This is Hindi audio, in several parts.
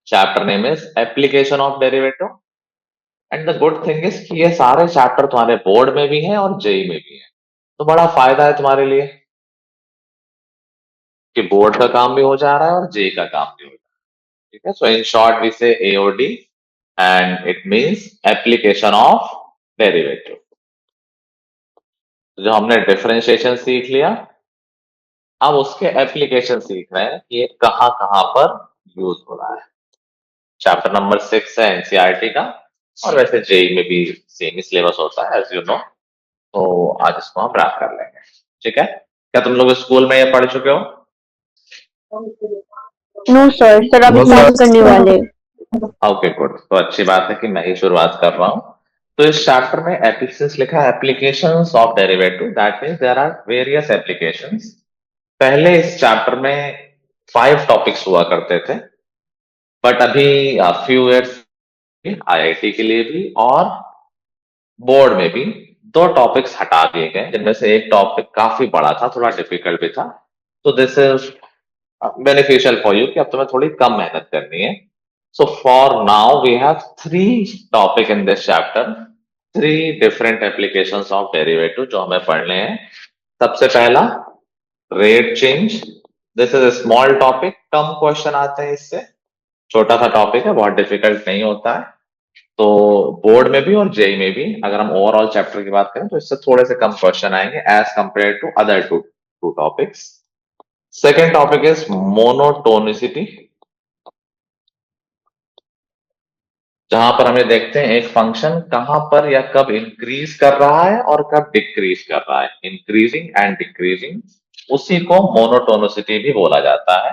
Chapter name is application of derivative. And the good thing is कि ये सारे चैप्टर तुम्हारे बोर्ड में भी हैं और जेई में भी हैं, तो बड़ा फायदा है तुम्हारे लिए कि बोर्ड का काम भी हो जा रहा है और जेई का काम भी हो जा रहा है। ठीक है, सो इन शॉर्ट वी से AOD and it means application of derivative. जो हमने डिफरेंशिएशन सीख लिया, अब उसके एप्लीकेशन सीख रहे हैं कि ये कहां कहां पर यूज हो रहा है। चैप्टर नंबर 6 है एनसीईआरटी का, और वैसे जेई में भी सेम ही सिलेबस होता है एज यू नो। तो आज इसको हम रैप कर लेंगे। ठीक है, क्या तुम लोग स्कूल में ये पढ़ चुके हो? नो सर, सर अभी स्टार्ट करने वाले हैं। ओके गुड, तो अच्छी बात है कि मैं ही शुरुआत कर रहा हूँ। तो इस चैप्टर में एप्लीकेशंस लिखा है, applications of derivative, that means there are various applications. पहले इस चैप्टर में 5 टॉपिक्स हुआ करते थे, बट अभी फ्यू इयर्स आईआईटी के लिए भी और बोर्ड में भी 2 टॉपिक्स हटा दिए गए, जिनमें से एक टॉपिक काफी बड़ा था, थोड़ा डिफिकल्ट भी था। तो this is beneficial for you कि अब तुम्हें थोड़ी कम मेहनत करनी है। So for now we have 3 topic in this chapter, 3 different applications of derivative जो हमें पढ़ने हैं। सबसे पहला rate change. This is a small topic, come question आते हैं इससे, छोटा सा टॉपिक है, बहुत डिफिकल्ट नहीं होता है। तो बोर्ड में भी और जेई में भी अगर हम ओवरऑल चैप्टर की बात करें तो इससे थोड़े से कम क्वेश्चन आएंगे as compare to other two topics. Second topic is monotonicity, जहां पर हमें देखते हैं एक फंक्शन कहां पर या कब इंक्रीज कर रहा है और कब डिक्रीज कर रहा है, इंक्रीजिंग एंड डिक्रीजिंग, उसी को मोनोटोनिसिटी भी बोला जाता है।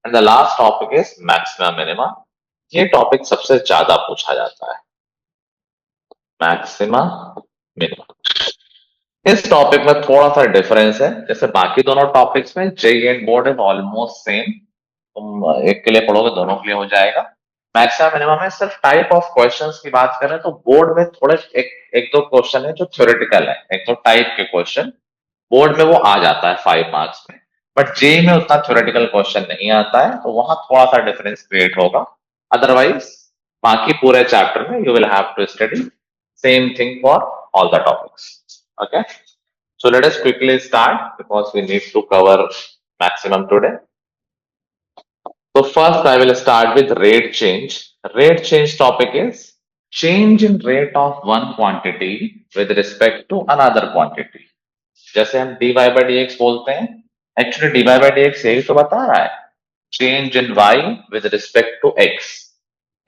And the last topic is maxima minima. ये टॉपिक सबसे ज्यादा पूछा जाता है, मैक्सिमा मिनिमा। इस टॉपिक में थोड़ा सा डिफरेंस है, जैसे बाकी दोनों टॉपिक्स में JEE and board is almost same, तुम एक के लिए पढ़ोगे दोनों के लिए हो जाएगा। मैक्सिमम मिनिमम में सिर्फ टाइप ऑफ क्वेश्चंस की बात करें तो बोर्ड में थोड़े एक दो क्वेश्चन है जो थ्योरेटिकल है, एक दो टाइप के क्वेश्चन बोर्ड में वो आ जाता है 5 मार्क्स में, बट जेई में उतना थ्योरेटिकल क्वेश्चन नहीं आता है, तो वहां थोड़ा सा डिफरेंस क्रिएट होगा। अदरवाइज बाकी पूरे चैप्टर में you will have to study same thing for all the topics. Okay, so let us quickly start because we need to cover maximum today. So first I will start with rate change. Rate change topic is change in rate of one quantity with respect to another quantity. जैसे हम dy by dx बोलते हैं, एक्चुअली dy by dx यही तो बता रहा है, change in y with respect to x.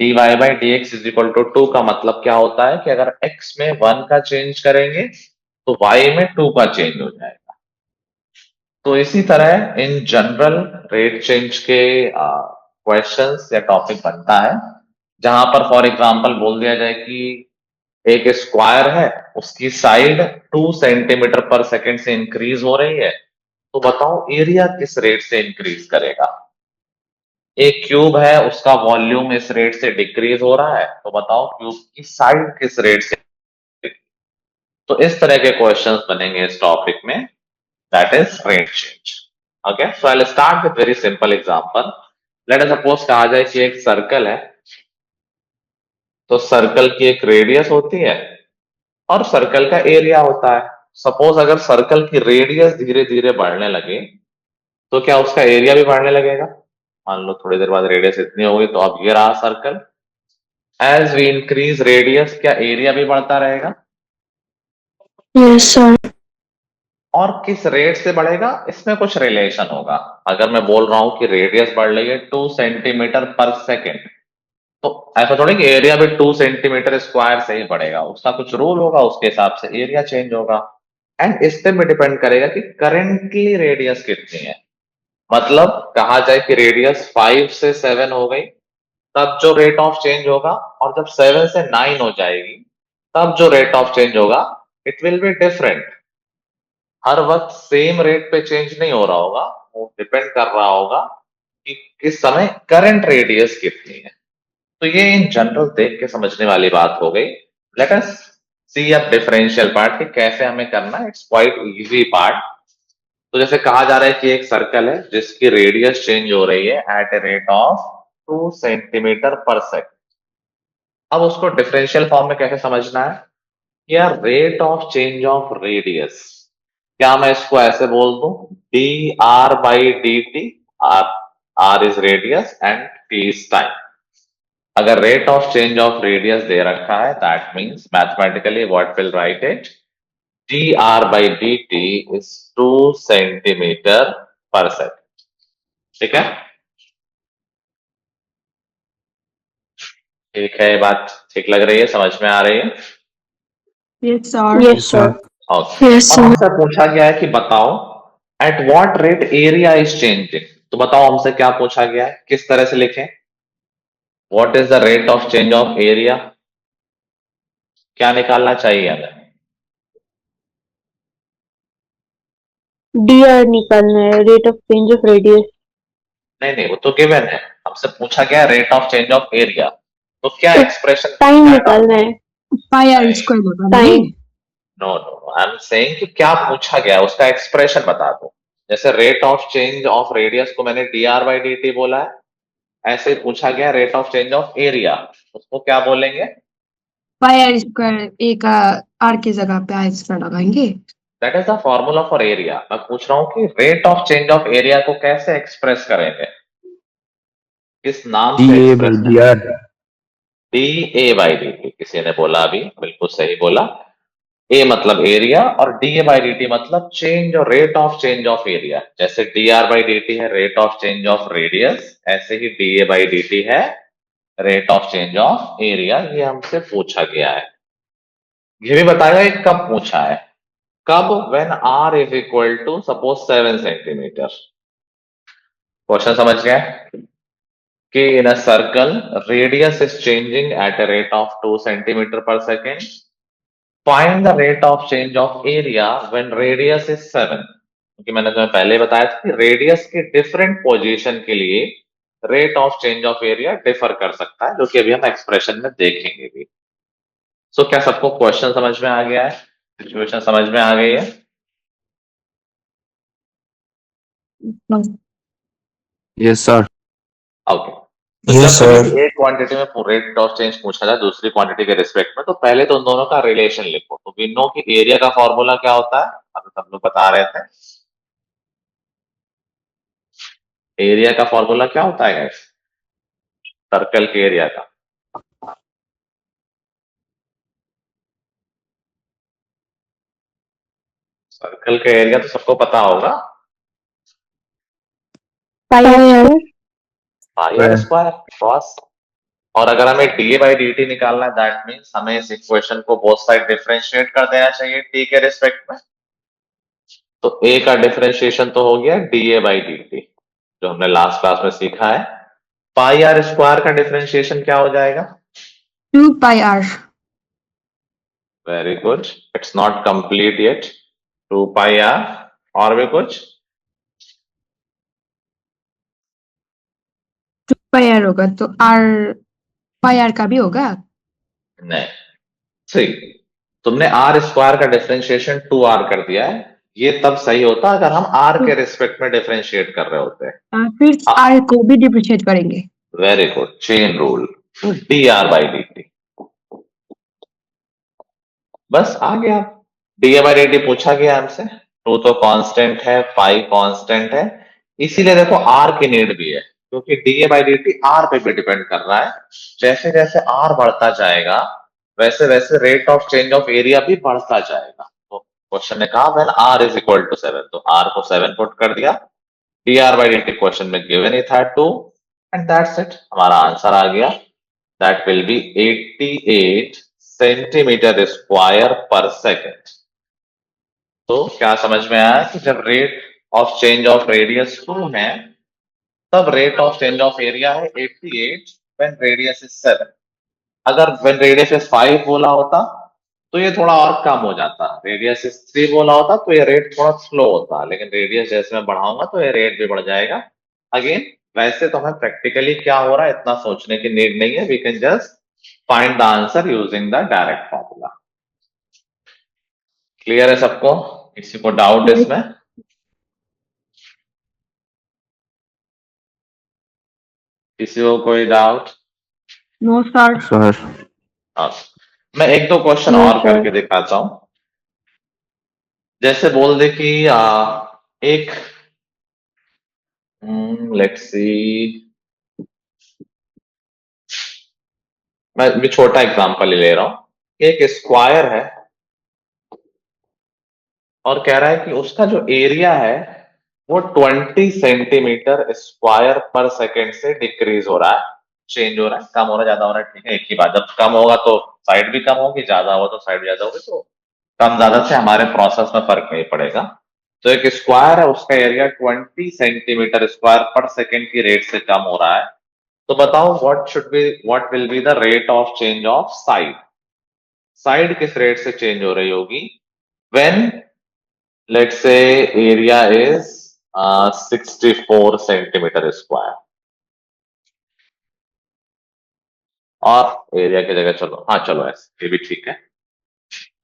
dy by dx is equal to 2 का मतलब क्या होता है कि अगर x में 1 का चेंज करेंगे तो y में 2 का चेंज हो जाएगा। तो इसी तरह इन जनरल रेट चेंज के क्वेश्चंस या टॉपिक बनता है, जहां पर फॉर एग्जांपल बोल दिया जाए कि एक स्क्वायर है, उसकी साइड 2 सेंटीमीटर पर सेकंड से इंक्रीज हो रही है, तो बताओ एरिया किस रेट से इंक्रीज करेगा। एक क्यूब है, उसका वॉल्यूम इस रेट से डिक्रीज हो रहा है, तो बताओ क्यूब की साइड किस रेट से। तो इस तरह के क्वेश्चंस बनेंगे इस टॉपिक में, that is rate change. Okay, so I'll start with very simple example. Let us suppose कहा जाए कि एक सर्कल है, तो सर्कल की एक रेडियस होती है और सर्कल का एरिया होता है। सपोज अगर सर्कल की रेडियस धीरे धीरे बढ़ने लगे तो क्या उसका एरिया भी बढ़ने लगेगा? मान लो थोड़ी देर बाद रेडियस इतनी होगी, तो अब ये रहा circle, as we increase radius क्या एरिया भी बढ़ता रहेगा? Yes sir. और किस रेट से बढ़ेगा, इसमें कुछ रिलेशन होगा। अगर मैं बोल रहा हूं कि रेडियस बढ़ रही है 2 सेंटीमीटर पर सेकेंड, तो ऐसा थोड़ी कि एरिया भी 2 सेंटीमीटर स्क्वायर से ही बढ़ेगा, उसका कुछ रूल होगा, उसके हिसाब से एरिया चेंज होगा। एंड इस पे भी डिपेंड करेगा कि करेंटली रेडियस कितनी है। मतलब कहा जाए कि रेडियस 5 से 7 हो गई, तब जो रेट ऑफ चेंज होगा, और जब 7 से 9 हो जाएगी तब जो रेट ऑफ चेंज होगा, इट विल बी डिफरेंट। हर वक्त सेम रेट पे चेंज नहीं हो रहा होगा, वो डिपेंड कर रहा होगा कि किस समय करंट रेडियस कितनी है। तो ये इन जनरल देख के समझने वाली बात हो गई। लेट अस सी अब डिफरेंशियल पार्ट कि कैसे हमें करना है, इट्स क्वाइट इजी पार्ट। तो जैसे कहा जा रहा है कि एक सर्कल है जिसकी रेडियस चेंज हो रही है at a rate of 2 centimetre per second. अब उसको डिफरेंशियल फॉर्म में कैसे समझना है? यार rate of change of radius, क्या मैं इसको ऐसे बोल दूं d r by d t, r r is radius and t is time. अगर rate of change of radius दे रखा है that means mathematically what will write it, d r by d t is 2 centimetre per second. ठीक है, ठीक है, ये बात ठीक लग रही है, समझ में आ रही है? Yes, sir. Yes, sir. Okay, Yes, और sir. हमसे पूछा गया है कि बताओ at what rate area is changing. तो बताओ हमसे क्या पूछा गया है, किस तरह से लिखें? What is the rate of change of area, क्या निकालना चाहिए हमें? DR निकालना है, rate of change of radius. नहीं नहीं, वो तो गिवन है, हमसे पूछा गया rate of change of area, तो क्या तो एक्सप्रेशन? टाइम निकालना है। Pi r square होगा Time. नहीं? No no, I am saying कि क्या पूछा गया है, उसका एक्सप्रेशन बता दो। जैसे rate of change of radius को मैंने D r by d T बोला है, ऐसे ही पूछा गया rate of change of area, उसको क्या बोलेंगे? Pi r square एक r की जगह पे i square लगाएंगे। That is the formula for area. मैं पूछ रहा हूँ कि rate of change of area को कैसे एक्सप्रेस करेंगे, किस नाम से DA एक्सप्रेस by करेंगे? DR. D a by d T, किसी ने बोला अभी, बिल्कुल सही बोला। ए मतलब एरिया और d a by d t मतलब चेंज और rate of change of area. जैसे d r by d t है rate of change of radius, ऐसे ही d a by d t है rate of change of area. ये हमसे पूछा गया है। ये भी बताएगा ये कब पूछा है, कब? When r is equal to suppose 7 centimetre. Question समझ गए कि in a circle radius is changing at a rate of 2 centimetre per second, find the rate of change of area when radius is 7। क्योंकि मैंने तुम्हें पहले बताया था कि रेडियस के डिफरेंट पोजीशन के लिए rate of change of area differ कर सकता है, जो कि अभी हम एक्सप्रेशन में देखेंगे भी। सो क्या सबको क्वेश्चन समझ में आ गया है, सिचुएशन समझ में आ गई है? Yes, sir. ओके, तो Yes, जब कभी sir. भी एक क्वांटिटी में रेट ऑफ चेंज पूछा जाए दूसरी क्वांटिटी के रिस्पेक्ट में, तो पहले तो उन दोनों का रिलेशन लिखो। तो वी नो कि एरिया का फॉर्मूला क्या होता है, अभी सब लोग बता रहे थे। एरिया का फॉर्मूला क्या होता है गाइस, सर्कल के एरिया का? सर्कल का एरिया तो सबको पता होगा, pi r. Pi r square cross. और अगर हमें d a by d t निकालना है दैट मीन्स हमें इस इक्वेशन को बोथ साइड डिफरेंशिएट कर देना चाहिए टी के रिस्पेक्ट में। तो ए का डिफरेंशिएशन तो हो गया d a by d t, जो हमने लास्ट क्लास में सीखा है। पाई आर स्क्वायर का डिफरेंशिएशन क्या हो जाएगा? 2 pi r. Very good, it's not complete yet. 2 pi r, और भी कुछ? 2 pi r होगा तो r pi r का भी होगा। नहीं, थ्री। तुमने आर स्क्वायर का डिफरेंशिएशन 2 आर कर दिया है, ये तब सही होता अगर हम आर के रिस्पेक्ट में डिफरेंशिएट कर रहे होते हैं। फिर r को भी डिफरेंशिएट करेंगे। Very good, chain rule, D r by d T. बस आ गया, d a by d t पूछा गया हमसे। टू तो कांस्टेंट है, पाई कांस्टेंट है, इसीलिए देखो आर की नीड भी है, क्योंकि D a by d t are पे भी डिपेंड कर रहा है। जैसे जैसे आर बढ़ता जाएगा वैसे वैसे rate of change of area भी बढ़ता जाएगा। तो क्वेश्चन ने कहा when r is equal to 7, तो आर को 7 पुट कर दिया, d r by d t question में गिवन ही था 2, एंड दैट्स इट, हमारा आंसर आ गया। That will be 88 centimetre square per second. तो क्या समझ में आया कि जब rate of change of radius 2 है तब rate of change of area है 88 व्हेन रेडियस इज 7। अगर व्हेन रेडियस इज 5 बोला होता तो ये थोड़ा और कम हो जाता, रेडियस इज 3 बोला होता तो ये रेट थोड़ा स्लो होता, लेकिन रेडियस जैसे मैं बढ़ाऊंगा तो ये रेट भी बढ़ जाएगा। अगेन वैसे तो हमें प्रैक्टिकली क्या हो रहा है इतना सोचने की नीड नहीं है, we can just find the answer using the direct formula. Clear है सबको, किसी को डाउट इसमें? किसी को कोई डाउट? No, sir. Sir. हाँ, मैं एक दो क्वेश्चन No, और sir. करके दिखाता हूं। जैसे बोल दे कि एक लेट्स सी, मैं भी छोटा एग्जांपल ही ले रहा हूं। एक स्क्वायर है और कह रहा है कि उसका जो एरिया है वो 20 सेंटीमीटर स्क्वायर पर सेकेंड से डिक्रीज हो रहा है, चेंज हो रहा है, कम हो रहा है, ज्यादा हो रहा है, ठीक है, एक ही बात। जब कम होगा तो साइड भी कम होगी, ज्यादा होगा तो साइड ज्यादा होगी, तो कम ज्यादा से हमारे प्रोसेस में फर्क नहीं पड़ेगा। तो एक स्क्वायर है, उसका area 20 centimetre square per second की रेट से कम हो रहा है। तो बताओ what will be the rate of change of side. Side किस रेट से चेंज हो रही होगी when let's say area is 64 centimetre square. और एरिया की जगह चलो, हाँ चलो ऐसे ये भी ठीक है।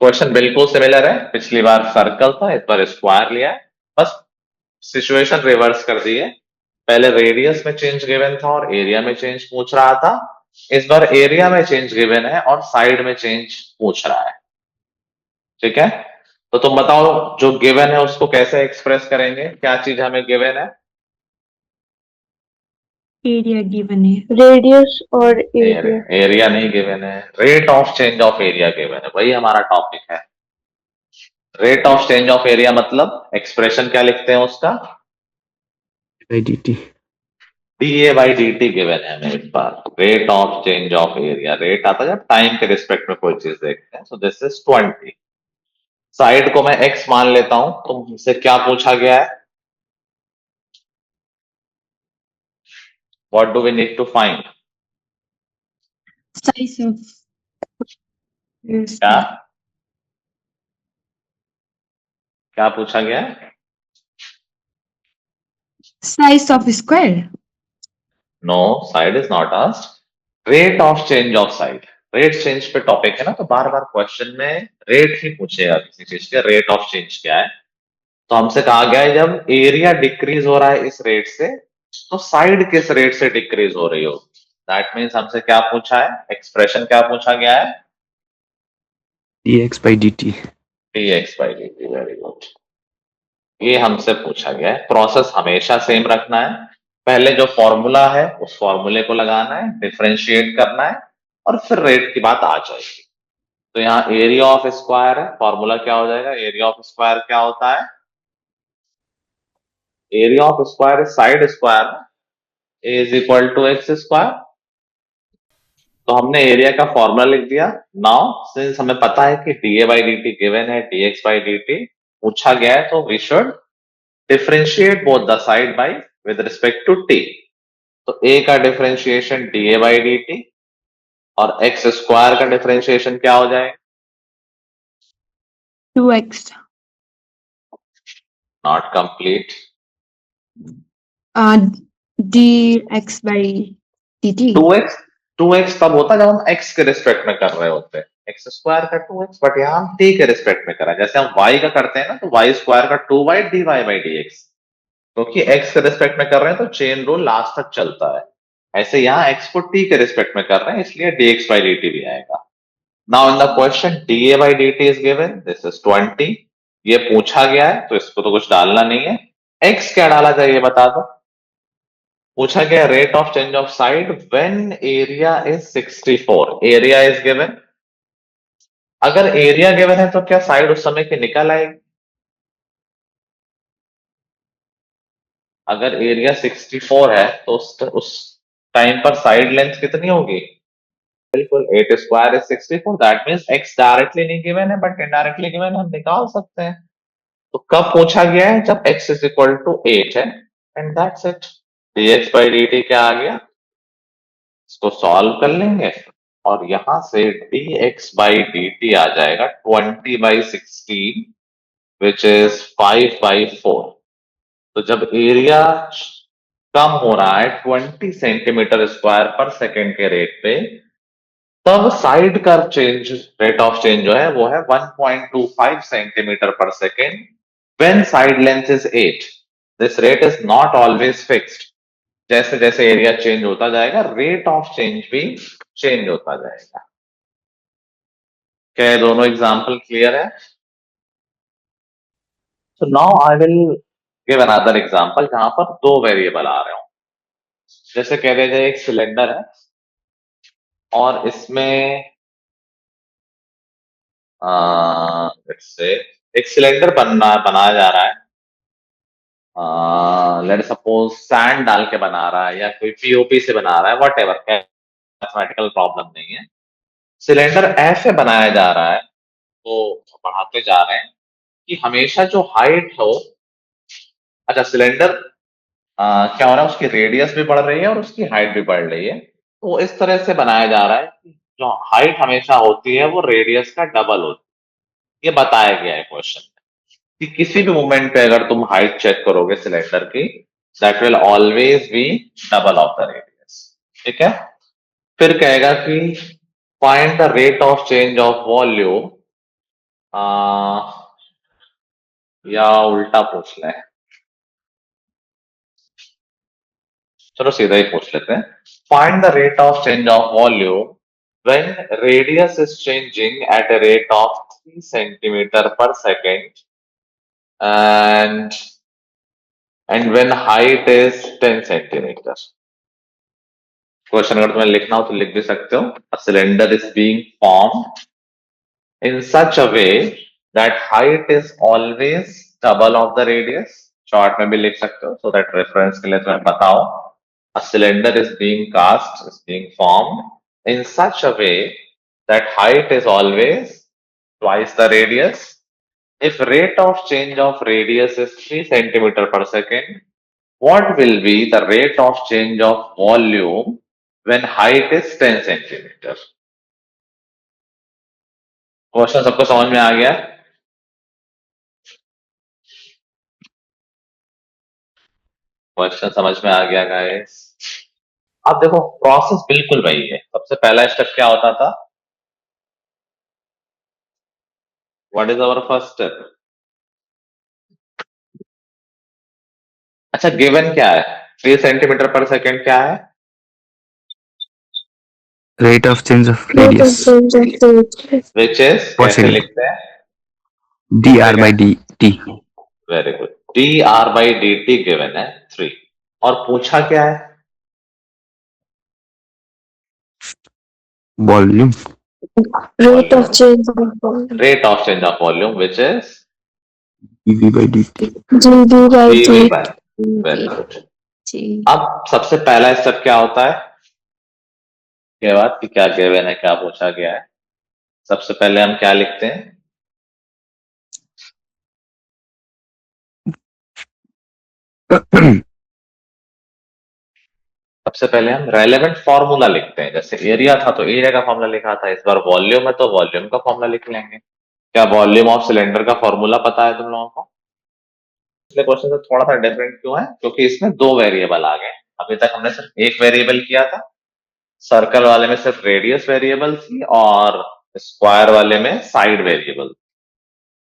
क्वेश्चन बिल्कुल सिमिलर है, पिछली बार सर्कल था, इस बार स्क्वायर लिया है, बस सिचुएशन रिवर्स कर दी है। पहले रेडियस में चेंज गिवन था और एरिया में चेंज पूछ रहा था, इस बार एरिया में चेंज गिवन है और साइड में चेंज पूछ रहा है। ठीक है, तो तुम बताओ जो गिवन है उसको कैसे एक्सप्रेस करेंगे, क्या चीज हमें गिवन है? Area given है. Radius और area. एरिया नहीं गिवन है, rate of change of area given है, वही हमारा टॉपिक है। Rate of change of area मतलब एक्सप्रेशन क्या लिखते हैं उसका? By dt. D a by d t given है हमें इस बार। Rate of change of area, rate आता है जब टाइम के रिस्पेक्ट में कोई चीज देखते हैं। सो दिस इज 20। साइड को मैं एक्स मान लेता हूं, तो मुझसे क्या पूछा गया है? What do we need to find? Size of क्या क्या पूछा गया है? size of square. No, side is not asked. Rate of change of side, rate change पे टॉपिक है ना, तो बार बार क्वेश्चन में रेट ही पूछेगा किसी चीज के, रेट ऑफ चेंज क्या है। तो हमसे कहा गया है जब एरिया डिक्रीज हो रहा है इस रेट से, तो साइड किस रेट से डिक्रीज हो रही होगी। दैट मीन्स हमसे क्या पूछा है, एक्सप्रेशन क्या पूछा गया है? dx by dt. dx by d T, very good. ये हमसे पूछा गया है। प्रोसेस हमेशा सेम रखना है, पहले जो फॉर्मूला है उस फॉर्मूले को लगाना है, डिफरेंशिएट करना है, और फिर रेट की बात आ जाएगी। तो यहाँ एरिया ऑफ स्क्वायर है, फॉर्मूला क्या हो जाएगा? एरिया ऑफ स्क्वायर क्या होता है? Area of square is side square, a is equal to x square. तो हमने एरिया का फॉर्मूला लिख दिया। नाउ सिंस हमें पता है कि d a by d t given है, d x by d t पूछा गया है, तो we should differentiate both the side by with respect to t. तो ए का differentiation d a by d t और एक्स स्क्वायर का डिफरेंशिएशन क्या हो जाएगा? 2x. Not complete. Dx by dt. 2x तब होता है जब हम x के रिस्पेक्ट में कर रहे होते हैं, एक्स स्क्वायर का 2x, बट यहाँ हम t के रिस्पेक्ट में करा, जैसे हम y का करते हैं ना, तो y स्क्वायर का 2y dy बाई dx, क्योंकि x के रिस्पेक्ट में कर रहे हैं तो चेन रूल लास्ट तक चलता है। ऐसे यहाँ x को t के रिस्पेक्ट में कर रहे हैं, इसलिए dx बाई dt भी आएगा। Now in the question da by dt is given, this is 20। ये पूछा गया है तो इसको तो कुछ डालना नहीं है। x क्या डाला जाए ये बता दो। पूछा गया rate of change of side when area is 64। Area is given, अगर एरिया गिवन है तो क्या साइड उस समय की निकल आएगी? अगर एरिया 64 है तो उस टाइम पर साइड लेंथ कितनी होगी? बिल्कुल, 8 square is 64, that means x directly नहीं गिवन है बट इनडायरेक्टली गिवन है, हम निकाल सकते हैं। तो कब पूछा गया है? जब x इज इक्वल टू 8 है, and that's it. dx by dt क्या आ गया, इसको सॉल्व कर लेंगे और यहां से dx बाई dt आ जाएगा 20 बाई 16 विच इज 5 बाई 4। तो जब एरिया कम हो रहा है 20 सेंटीमीटर स्क्वायर पर सेकेंड के रेट पे, तब साइड का चेंज, रेट ऑफ चेंज जो है वो है 1.25 centimetre per second when side length is 8। This rate is not always fixed. जैसे जैसे एरिया चेंज होता जाएगा रेट ऑफ चेंज भी चेंज होता जाएगा। क्या ये दोनों एग्जाम्पल क्लियर है? So now I will give another example जहां पर दो वेरिएबल आ रहे हो। जैसे कह दीजिए एक सिलेंडर है और इसमें से एक सिलेंडर बनाया जा रहा है। लेट सपोज सैंड डाल के बना रहा है या कोई पीओपी से बना रहा है, वट एवर, मैथमेटिकल प्रॉब्लम नहीं है। सिलेंडर ऐसे बनाया जा रहा है, तो बढ़ाते जा रहे हैं कि हमेशा जो हाइट हो, अच्छा सिलेंडर क्या हो रहा है, उसकी रेडियस भी बढ़ रही है और उसकी हाइट भी बढ़ रही है। तो इस तरह से बनाया जा रहा है कि जो हाइट हमेशा होती है वो रेडियस का डबल होती है। ये बताया गया है क्वेश्चन में कि किसी भी मोमेंट पे अगर तुम हाइट चेक करोगे सिलेंडर की, that will always be double of the radius. ठीक है, फिर कहेगा कि find the rate of change of volume, या उल्टा पूछ लें, चलो सीधा ही पूछ लेते हैं। Find the rate of change of volume when radius is changing at a rate of 3 centimeter per second and when height is 10 centimeter। Question अगर तुम्हें लिखना हो तो लिख भी सकते हो। A cylinder is being formed in such a way that height is always double of the radius। Short में भी लिख सकते हो, so that reference के लिए तुम्हें पता हो। A cylinder is being cast, is being formed in such a way that height is always twice the radius. If rate of change of radius is 3 centimeter per second, what will be the rate of change of volume when height is 10 centimeter? Question सबको समझ में आ गया? क्वेश्चन समझ में आ गया गाइस? अब देखो प्रोसेस बिल्कुल वही है। सबसे पहला स्टेप क्या होता था? What is our first step? अच्छा गिवन क्या है? 3 सेंटीमीटर पर सेकंड क्या है? Rate of change of Rate of radius. change of radius. Which is Per कैसे second. लिखते हैं? dr by dt. Very good. D r by d t given है 3, और पूछा क्या है? Volume. Rate of change of volume. Rate of change of volume which is dv by dt. GV by d v T. By. Very good. जी अब सबसे पहला स्टेप क्या होता है? के बाद कि क्या गिवन है, क्या पूछा गया है, सबसे पहले हम क्या लिखते हैं? सबसे पहले हम रेलेवेंट फॉर्मूला लिखते हैं। जैसे एरिया था तो एरिया का फॉर्मूला लिखा था, इस बार वॉल्यूम है तो वॉल्यूम का फॉर्मूला लिख लेंगे। क्या वॉल्यूम ऑफ सिलेंडर का फॉर्मूला पता है तुम लोगों को? पिछले क्वेश्चन से थोड़ा सा डिफरेंट क्यों है? क्योंकि इसमें दो वेरिएबल आ गए। अभी तक हमने सिर्फ एक वेरिएबल किया था, सर्कल वाले में सिर्फ रेडियस वेरिएबल थी और स्क्वायर वाले में साइड वेरिएबल।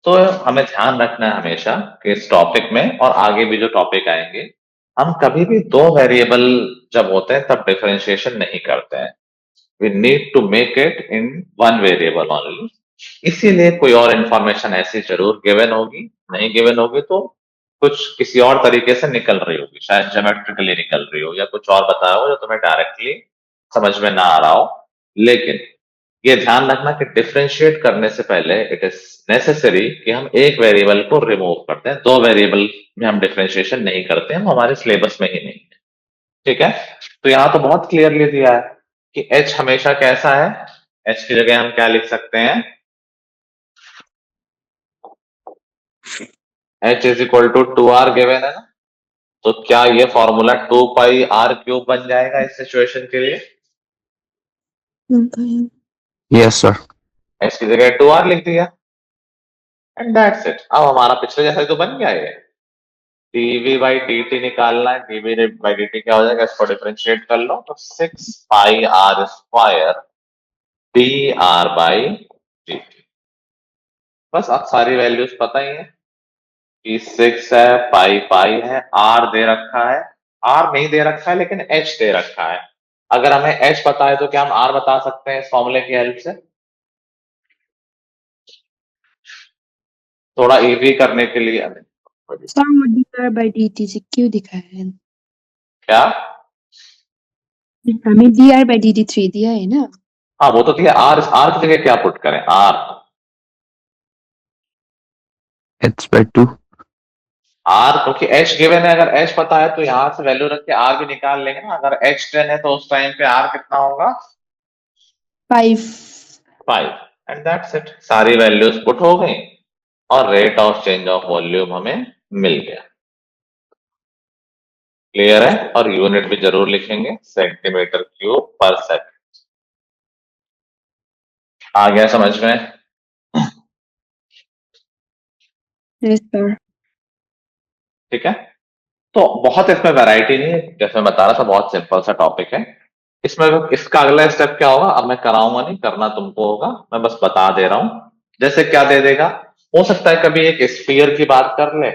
तो हमें ध्यान रखना है हमेशा कि इस टॉपिक में और आगे भी जो टॉपिक आएंगे, हम कभी भी दो वेरिएबल जब होते हैं तब डिफरेंशिएशन नहीं करते हैं। We need to make it in one variable only. इसीलिए कोई और इंफॉर्मेशन ऐसी जरूर गिवन होगी, नहीं गिवन होगी तो कुछ किसी और तरीके से निकल रही होगी, शायद ज्योमेट्रिकली निकल रही हो या कुछ और बताया हो जो तुम्हें डायरेक्टली समझ में ना आ रहा हो। लेकिन ये ध्यान रखना कि डिफरेंशिएट करने से पहले इट इज नेसेसरी कि हम एक वेरिएबल को रिमूव करते हैं। दो वेरिएबल में हम डिफरेंशिएशन नहीं करते हैं, वो हमारे सिलेबस में ही नहीं है। ठीक है, तो यहाँ तो बहुत क्लियरली दिया है कि h हमेशा कैसा है। h की जगह हम क्या लिख सकते हैं? h is equal to 2r given है ना, तो क्या ये फॉर्मूला 2 पाई r क्यूब बन जाएगा इस सिचुएशन के लिए? Yes, sir. h की जगह 2r लिख दिया एंड दैट्स इट। अब हमारा पिछले जैसा ही तो बन गया ये। dv बाई dt निकालना है, dv बाई dt क्या हो जाएगा, इसको डिफरेंशिएट कर लो तो 6 पाई r square dr by dt। बस अब सारी वैल्यूज पता ही है कि 6 है, पाई पाई है, r दे रखा है आर नहीं दे रखा है लेकिन एच दे रखा है। अगर हमें एच पता है तो क्या हम आर बता सकते हैं इस फॉर्मूले की हेल्प से? थोड़ा इजी करने के लिए सर वो dr/dt से क्यों दिखाया है? क्या? हमें dr/dt 3 दिया है ना? हाँ वो तो ठीक है, आर आर की जगह क्या पुट करें? आर h/2 आर क्योंकि एच गिवन है, अगर एच पता है तो यहां से वैल्यू रख के आर भी निकाल लेंगे ना। अगर एच 10 है तो उस टाइम पे आर कितना होगा? 5 5 एंड दैट्स इट। सारी वैल्यूज पुट हो गई और rate of change of volume हमें मिल गया। क्लियर है? और यूनिट भी जरूर लिखेंगे, सेंटीमीटर क्यूब पर सेकंड। आ गया समझ में? Yes sir. ठीक है, तो बहुत इसमें वैरायटी नहीं है, जैसे मैं बता रहा था बहुत सिंपल सा टॉपिक है। इसमें इसका अगला स्टेप क्या होगा, अब मैं कराऊंगा नहीं, करना तुमको होगा, मैं बस बता दे रहा हूं। जैसे क्या दे देगा, हो सकता है कभी एक स्फीयर की बात कर ले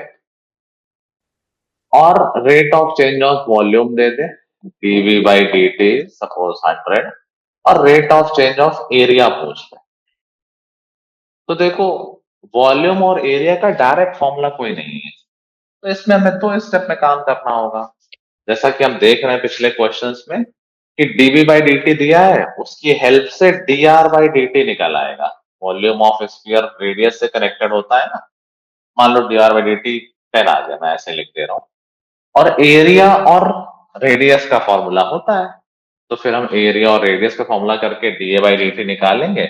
और rate of change of volume they they dv by dt suppose 100 और rate of change of area पूछ ले। तो देखो वॉल्यूम और एरिया का डायरेक्ट फॉर्मूला कोई नहीं है, तो इसमें हमें 2 स्टेप में काम करना होगा। जैसा कि हम देख रहे हैं पिछले क्वेश्चंस में कि dv बाई dt दिया है, उसकी हेल्प से dr बाई dt निकल आएगा। वॉल्यूम ऑफ स्फीयर रेडियस से कनेक्टेड होता है ना, मान लो dr बाई dt 10 आ गया, मैं ऐसे लिख दे रहा हूं। और एरिया और रेडियस का फॉर्मूला होता है, तो फिर हम एरिया और रेडियस का फॉर्मूला करके da बाई dt निकालेंगे।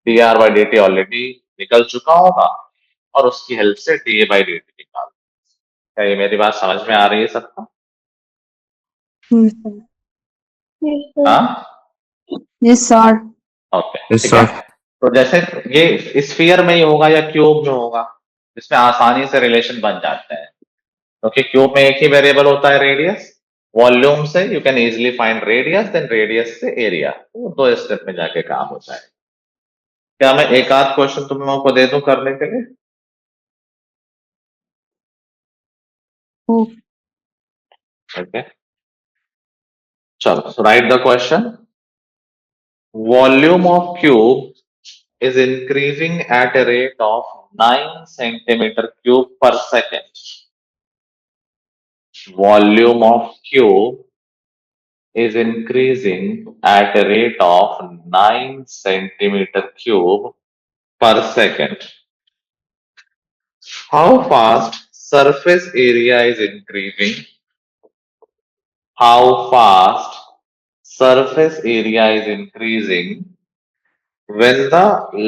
dr बाई dt ऑलरेडी निकल चुका होगा और उसकी हेल्प से da बाई dt निकाल। क्या ये मेरी बात समझ में आ रही है सबको? हाँ यस सर। ओके yes ठीक है। sir तो जैसे ये स्फीयर में ही होगा या क्यूब में होगा, इसमें आसानी से रिलेशन बन जाते हैं क्योंकि क्यूब में एक ही वेरिएबल होता है रेडियस। वॉल्यूम से you can easily find radius, then radius से एरिया, तो 2 स्टेप में जाके काम होता है। क्या मैं एक आध क्वेश्चन तुम लोगों को दे दूं करने के लिए? ओ ओके चलो, right the question. Volume of cube is increasing at a rate of 9 centimeter cube per second. Volume of cube is increasing at a rate of 9 centimeter cube per second. How fast surface area is increasing? How fast surface area is increasing when the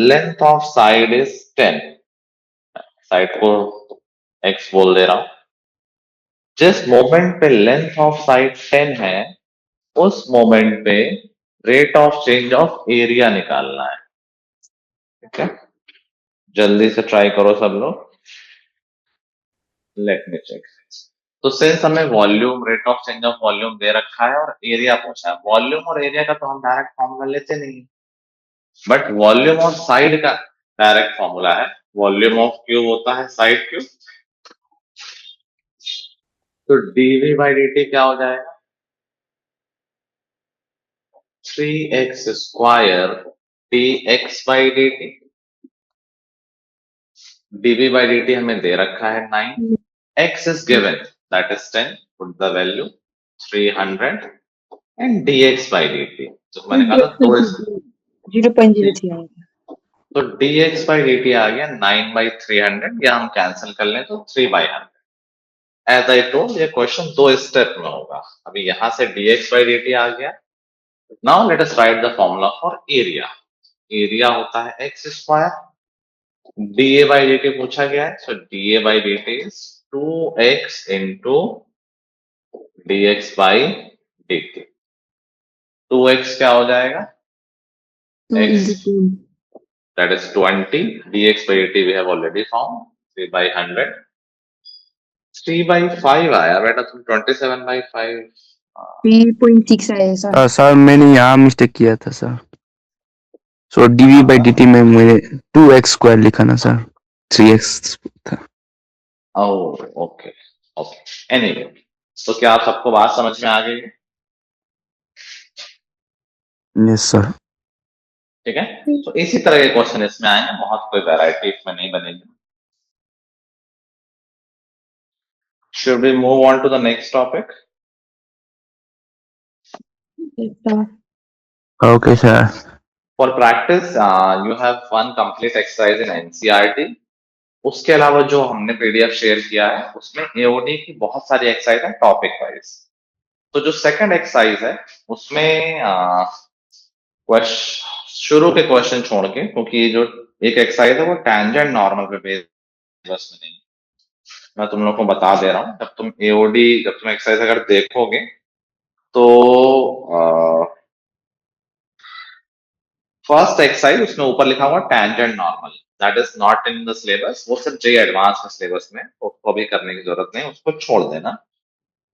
length of side is 10? Side को x बोल दे रहा हूं। जिस मोमेंट पे लेंथ ऑफ साइड 10 है उस मोमेंट पे rate of change of area निकालना है। ठीक है, जल्दी से ट्राई करो सब लोग। Let me check. तो सिंस हमें volume, rate of change of volume दे रखा है और एरिया पूछा है, वॉल्यूम और एरिया का तो हम डायरेक्ट फॉर्मूला लेते नहीं, बट वॉल्यूम ऑफ साइड का डायरेक्ट फॉर्मूला है। वॉल्यूम ऑफ क्यूब होता है साइड क्यूब, तो डीवी बाई dt क्या हो जाएगा? 3x square dx by dt। dv by dt हमें दे रखा है 9, x is given that is 10, put the value 300 and dx by dt, तो मैंने कहा था 0.03 आएगा। तो dx by dt आ गया 9 by 300, या हम कैंसिल कर लें तो 3 by 100। एज आई टोल्ड ये क्वेश्चन 2 स्टेप में होगा। अभी यहां से dx by dt आ गया। Now let us right the formula for area. Area होता है x square, dA by dt पूछा गया है, सो dA by dt is 2x into dx by dt। 2x क्या हो जाएगा? 2 x into 2 that is 20, dx by dt we have already found 3 by 100। 3 by 5 आया बेटा, तुम 27 by 5 3.6 आएगा सर। सर मैंने यहाँ मिस्टेक किया था sir. So dv by dt में मैंने 2x स्क्वायर लिखा ना सर, 3x था। ओह ओके ओके एनीवे तो क्या आप सबको बात समझ में आ गई है? Yes sir. ठीक है, तो इसी तरह के क्वेश्चन इसमें आएंगे, बहुत कोई वैरायटी इसमें नहीं बनेगी। Should we move on to the next topic? Yes, sir. Okay sir. For practice, you have one complete exercise in NCERT. उसके अलावा जो हमने पीडीएफ शेयर किया है उसमें एओडी की बहुत सारी एक्सरसाइज है टॉपिक वाइज। तो जो सेकंड एक्सरसाइज है उसमें शुरू के क्वेश्चन छोड़ के, क्योंकि ये जो एक एक्सरसाइज है वो टैंजेंट नॉर्मल पे बेस में नहीं, मैं तुम लोग को बता दे रहा हूँ। जब तुम एक्सरसाइज अगर देखोगे तो फर्स्ट एक्सरसाइज उसमें ऊपर लिखा हुआ tangent normal, that is not in the syllabus, वो सिर्फ जे एडवांस में सिलेबस में, उसको भी करने की जरूरत नहीं, उसको छोड़ देना।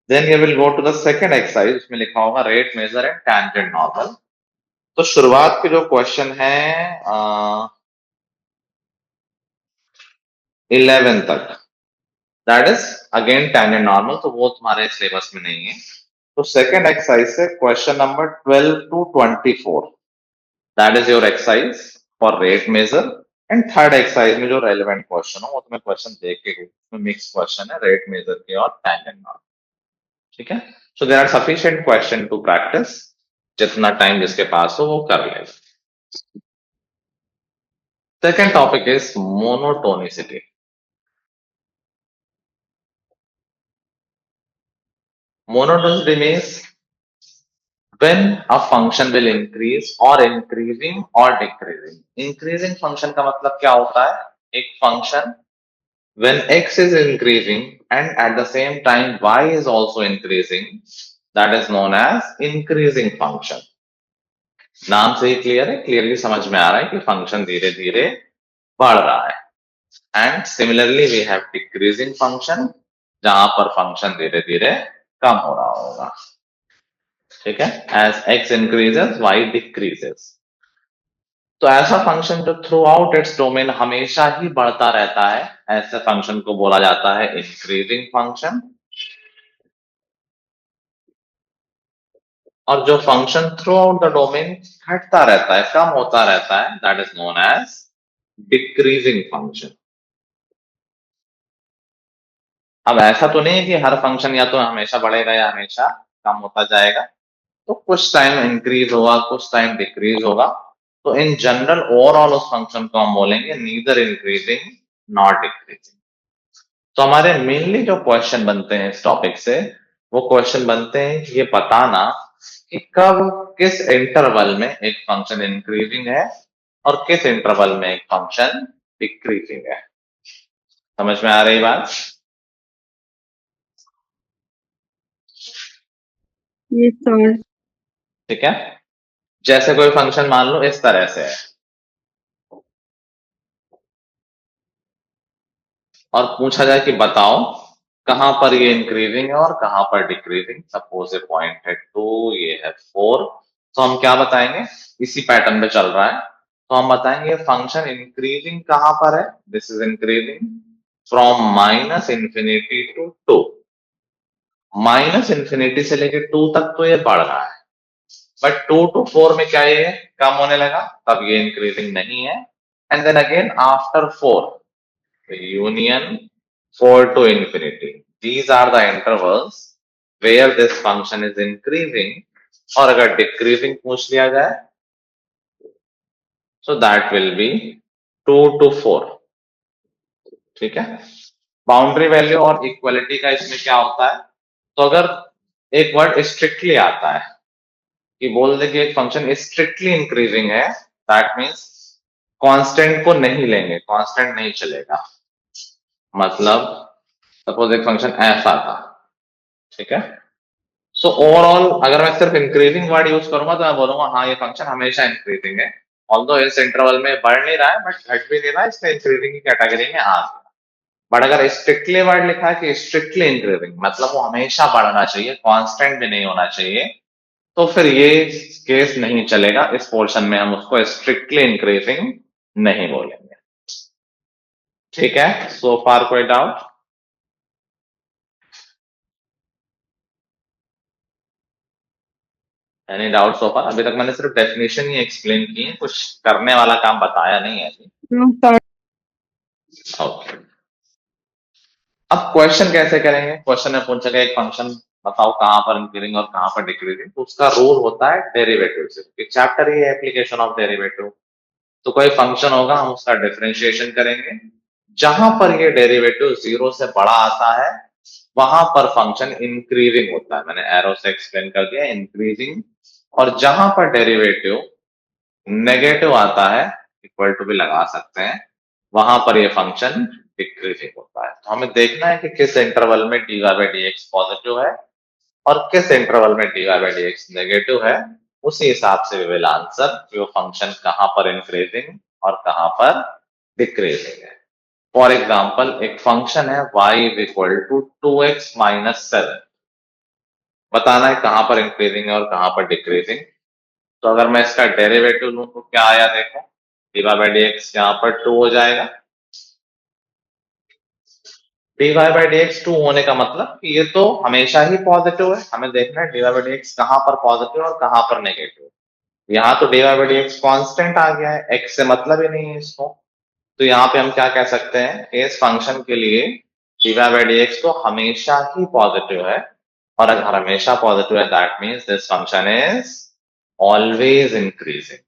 Then you will go to the second exercise, उसमें लिखा होगा rate measure and tangent normal. तो शुरुआत के जो क्वेश्चन है 11 तक, that is again tangent normal, तो वो तुम्हारे सिलेबस में नहीं है। तो सेकंड एक्सरसाइज से question number 12 to 24, that is your exercise for rate measure. And third exercise में जो रेलेवेंट क्वेश्चन हो वो तुम्हें क्वेश्चन देख के, उसमें मिक्स क्वेश्चन है रेट मेजर के और टैंजेंट नॉर्मल। ठीक है, so there are sufficient question to practice, जितना टाइम जिसके पास हो वो कर लेगा। Second topic is monotonicity. Monotonicity means when a function will increase or increasing or decreasing. Increasing function का मतलब क्या होता है? एक function when x is increasing and at the same time y is also increasing, that is known as increasing function. नाम से ही क्लियर है, क्लियरली समझ में आ रहा है कि फंक्शन धीरे धीरे बढ़ रहा है। And similarly we have decreasing function, जहां पर फंक्शन धीरे धीरे कम हो रहा होगा। ठीक है, as x increases y decreases. तो ऐसा फंक्शन जो थ्रू आउट इट्स डोमेन हमेशा ही बढ़ता रहता है, ऐसे फंक्शन को बोला जाता है इंक्रीजिंग फंक्शन। और जो function throughout the domain घटता रहता है, कम होता रहता है, that is known as decreasing function. अब ऐसा तो नहीं है कि हर फंक्शन या तो हमेशा बढ़ेगा या हमेशा कम होता जाएगा, तो कुछ टाइम इंक्रीज होगा, कुछ टाइम डिक्रीज होगा। तो इन जनरल ओवरऑल उस फंक्शन को हम बोलेंगे नीदर इंक्रीजिंग नॉट डिक्रीजिंग। तो हमारे मेनली जो क्वेश्चन बनते हैं इस टॉपिक से, वो क्वेश्चन बनते हैं कि ये बताना कि कब किस इंटरवल में एक फंक्शन इंक्रीजिंग है और किस इंटरवल में एक फंक्शन डिक्रीजिंग है। समझ में आ रही बात? Yes, sir. ठीक है, जैसे कोई फंक्शन मान लो इस तरह से है और पूछा जाए कि बताओ कहां पर ये इंक्रीजिंग है और कहां पर डिक्रीजिंग। सपोज ये पॉइंट है 2, ये है 4, तो हम क्या बताएंगे? इसी पैटर्न पे चल रहा है, तो हम बताएंगे फंक्शन इंक्रीजिंग कहां पर है। This is increasing from minus infinity to 2। Minus infinity से लेके 2 तक तो ये बढ़ रहा है, बट 2 to 4 में क्या ये कम होने लगा, तब ये इंक्रीजिंग नहीं है। And then again after 4, union 4 to infinity. These are the intervals where this function is increasing, और अगर decreasing पूछ लिया जाए so that will be 2 to 4। ठीक है, बाउंड्री वैल्यू और इक्वलिटी का इसमें क्या होता है? तो अगर एक वर्ड स्ट्रिक्टली आता है कि बोल दे कि एक फंक्शन स्ट्रिक्टली इंक्रीजिंग है, दैट मीन्स कांस्टेंट को नहीं लेंगे, कांस्टेंट नहीं चलेगा। मतलब सपोज एक फंक्शन ऐसा था, ठीक है, सो ओवरऑल अगर मैं सिर्फ इंक्रीजिंग वर्ड यूज करूंगा तो मैं बोलूंगा हाँ ये फंक्शन हमेशा इंक्रीजिंग है, ऑल्दो इस इंटरवल में बढ़ नहीं रहा है बट घट भी नहीं रहा है, इसलिए इंक्रीजिंग की कैटेगरी में आ गया। बट अगर स्ट्रिक्टली वर्ड लिखा है कि स्ट्रिक्टली इंक्रीजिंग, मतलब वो हमेशा बढ़ना चाहिए, कांस्टेंट भी नहीं होना चाहिए, तो फिर ये केस नहीं चलेगा। इस पोर्शन में हम उसको स्ट्रिक्टली इंक्रीजिंग नहीं बोलेंगे। ठीक है, सो फार कोई डाउट? एनी डाउट सो फार? अभी तक मैंने सिर्फ डेफिनेशन ही एक्सप्लेन की है, कुछ करने वाला काम बताया नहीं है अभी। No, sir. ओके, अब क्वेश्चन कैसे करेंगे? क्वेश्चन में पूछेगा एक फंक्शन बताओ कहां पर इंक्रीजिंग और कहां पर डिक्रीजिंग, तो उसका रूल होता है डेरिवेटिव से। एक चैप्टर ही है एप्लीकेशन ऑफ डेरिवेटिव। तो कोई फंक्शन होगा, हम उसका डिफरेंशिएशन करेंगे, जहां पर ये डेरिवेटिव 0 से बड़ा आता है वहां पर फंक्शन इंक्रीजिंग होता है। मैंने एरो से एक्सप्लेन कर दिया इंक्रीजिंग। और जहां पर डेरिवेटिव नेगेटिव आता है, इक्वल टू भी लगा सकते हैं, वहां पर ये फंक्शन डिक्रीजिंग होता है। तो हमें देखना है कि किस इंटरवल में dy बाई dx पॉजिटिव है और किस इंटरवल में dy बाई dx नेगेटिव है। उसी हिसाब से विल आंसर कि वो फंक्शन कहां पर इंक्रीजिंग और कहां पर डिक्रीजिंग है। फॉर एग्जाम्पल, एक फंक्शन है y is equal to 2x minus 7। बताना है कहां पर इंक्रीजिंग है और कहां पर डिक्रीजिंग। तो अगर मैं इसका डेरिवेटिव लूं तो क्या आया देखो, dy बाई dx यहाँ पर 2 हो जाएगा। dy बाई dx 2 होने का मतलब कि ये तो हमेशा ही पॉजिटिव है। हमें देखना है dy बाई dx कहां पर पॉजिटिव और कहां पर नेगेटिव। यहाँ तो dy बाई dx कांस्टेंट आ गया है, x से मतलब ही नहीं है इसको। तो यहाँ पे हम क्या कह सकते हैं, इस फंक्शन के लिए dy बाई dx तो हमेशा ही पॉजिटिव है। और अगर हमेशा पॉजिटिव है that means this function is always increasing.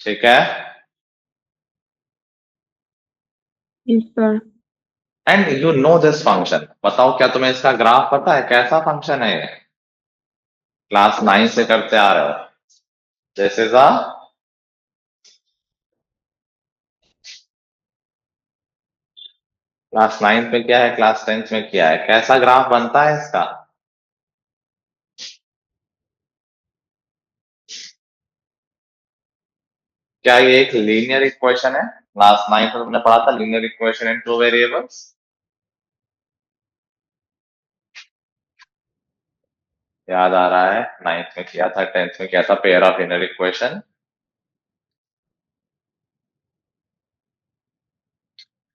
ठीक है, Yes, sir. And you know this function. बताओ क्या तुम्हें इसका ग्राफ पता है, कैसा फंक्शन है ये? क्लास 9 से करते आ रहे हो। दिस इज अ क्लास 9 में क्या है, क्लास 10 में क्या है, कैसा ग्राफ बनता है इसका? क्या ये एक लीनियर इक्वेशन है? क्लास 9 में तुमने पढ़ा था linear equation in two variables. याद आ रहा है, 9th में किया था, 10th में किया था, पेयर ऑफ लीनियर इक्वेशन।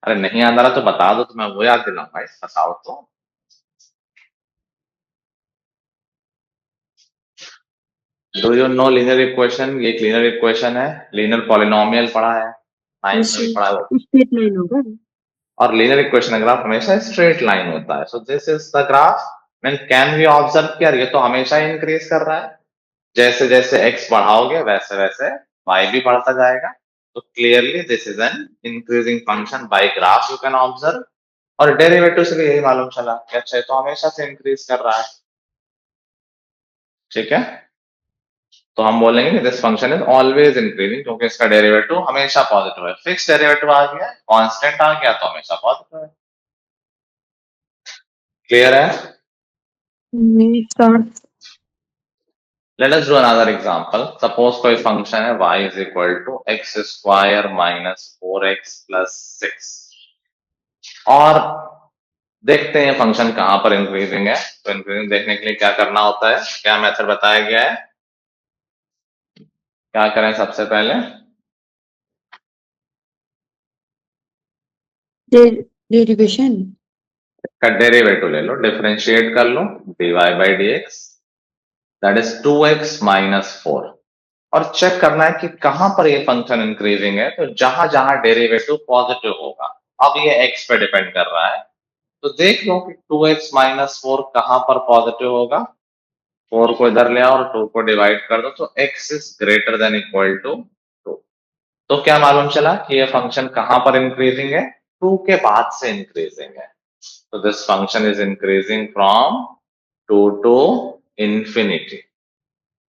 अरे नहीं याद आ रहा तो बता दो, तो मैं वो याद दिलाऊंगा। इस बताओ तो। Do you know linear equation? ये एक लीनियर इक्वेशन है। लीनियर पॉलिनोमियल पढ़ा है, 9th Yes, में भी sir. पढ़ा है। Straight line होगा. और लीनियर इक्वेशन का ग्राफ हमेशा स्ट्रेट लाइन होता है। So this is the graph. Man can we observe किया, ये तो हमेशा ही इंक्रीज कर रहा है। जैसे जैसे x बढ़ाओगे वैसे वैसे y भी बढ़ता जाएगा। तो clearly this is an increasing function by graph, you can observe. और डेरिवेटिव से भी यही मालूम चला कि अच्छा ये तो हमेशा से इंक्रीज कर रहा है। ठीक है, तो हम बोलेंगे कि this function is always increasing, क्योंकि इसका डेरिवेटिव हमेशा पॉजिटिव है। फिक्स डेरिवेटिव आ गया, कांस्टेंट आ गया, तो हमेशा पॉजिटिव है। क्लियर है? Yes, sir. Let us do another example. Suppose कोई फंक्शन है y is equal to x square minus 4x plus 6, और देखते हैं फंक्शन कहां पर इंक्रीजिंग है। तो इंक्रीजिंग देखने के लिए क्या करना होता है, क्या मेथड बताया गया है? क्या करें सबसे पहले? Derivation. का डेरिवेटिव ले लो, डिफरेंशिएट कर लो, dy by dx that is 2x minus 4। और चेक करना है कि कहां पर ये फंक्शन इंक्रीजिंग है। तो जहां जहां डेरिवेटिव पॉजिटिव होगा, अब ये x पे डिपेंड कर रहा है, तो देख लो कि 2x माइनस 4 कहां पर पॉजिटिव होगा। 4 को इधर ले आओ और 2 को डिवाइड कर दो, तो x is greater than equal to 2। तो क्या मालूम चला कि ये फंक्शन कहां पर इंक्रीजिंग है? 2 के बाद से इंक्रीजिंग है। तो this function is increasing from 2 to infinity.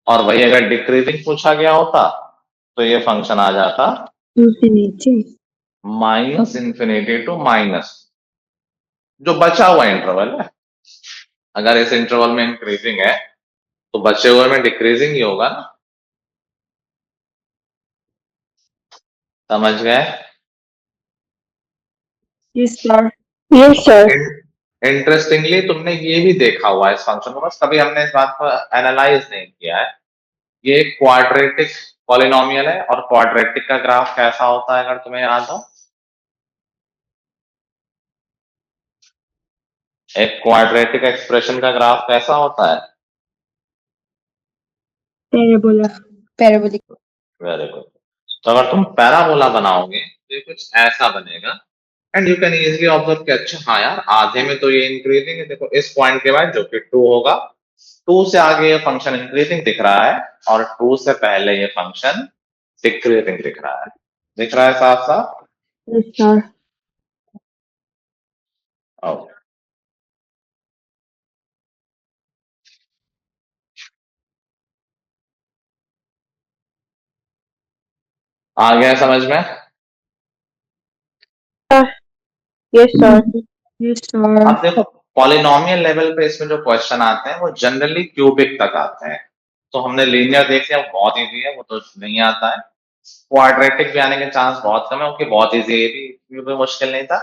और वही अगर डिक्रीजिंग पूछा गया होता तो ये फंक्शन आ जाता Infinity. Minus infinity to minus, जो बचा हुआ इंटरवल है। अगर इस इंटरवल में इंक्रीजिंग है तो बचे हुए में डिक्रीजिंग ही होगा ना। समझ गए? Yes, sir. Yes, sir. Interestingly तुमने ये भी देखा हुआ है इस फंक्शन को, बस कभी हमने इस बात को एनालाइज नहीं किया है। ये क्वाड्रेटिक पॉलिनोमियल है, और क्वाड्रेटिक का ग्राफ कैसा होता है अगर तुम्हें याद हो? एक क्वाड्रेटिक एक्सप्रेशन का ग्राफ कैसा होता है? Parabola parabolic very good. तो अगर तुम पैराबोला बनाओगे तो ये कुछ ऐसा बनेगा and you can easily observe कि अच्छा हाँ यार आधे में तो ये इंक्रीजिंग है, देखो इस पॉइंट के बाद जो कि 2 होगा, 2 से आगे ये फंक्शन इंक्रीजिंग दिख रहा है और 2 से पहले ये फंक्शन डिक्रीजिंग दिख रहा है साफ साफ। Yes, sir. ओके, आ गया समझ में? Yes, sir. यस सर अब देखो पॉलिनोमियल लेवल पे इसमें जो क्वेश्चन आते हैं वो जनरली क्यूबिक तक आते हैं, तो हमने लीनियर देख लिया, बहुत इजी है, वो तो नहीं आता है। क्वाड्रेटिक भी आने के चांस बहुत कम है क्योंकि बहुत इजी है, ये भी मुश्किल नहीं था।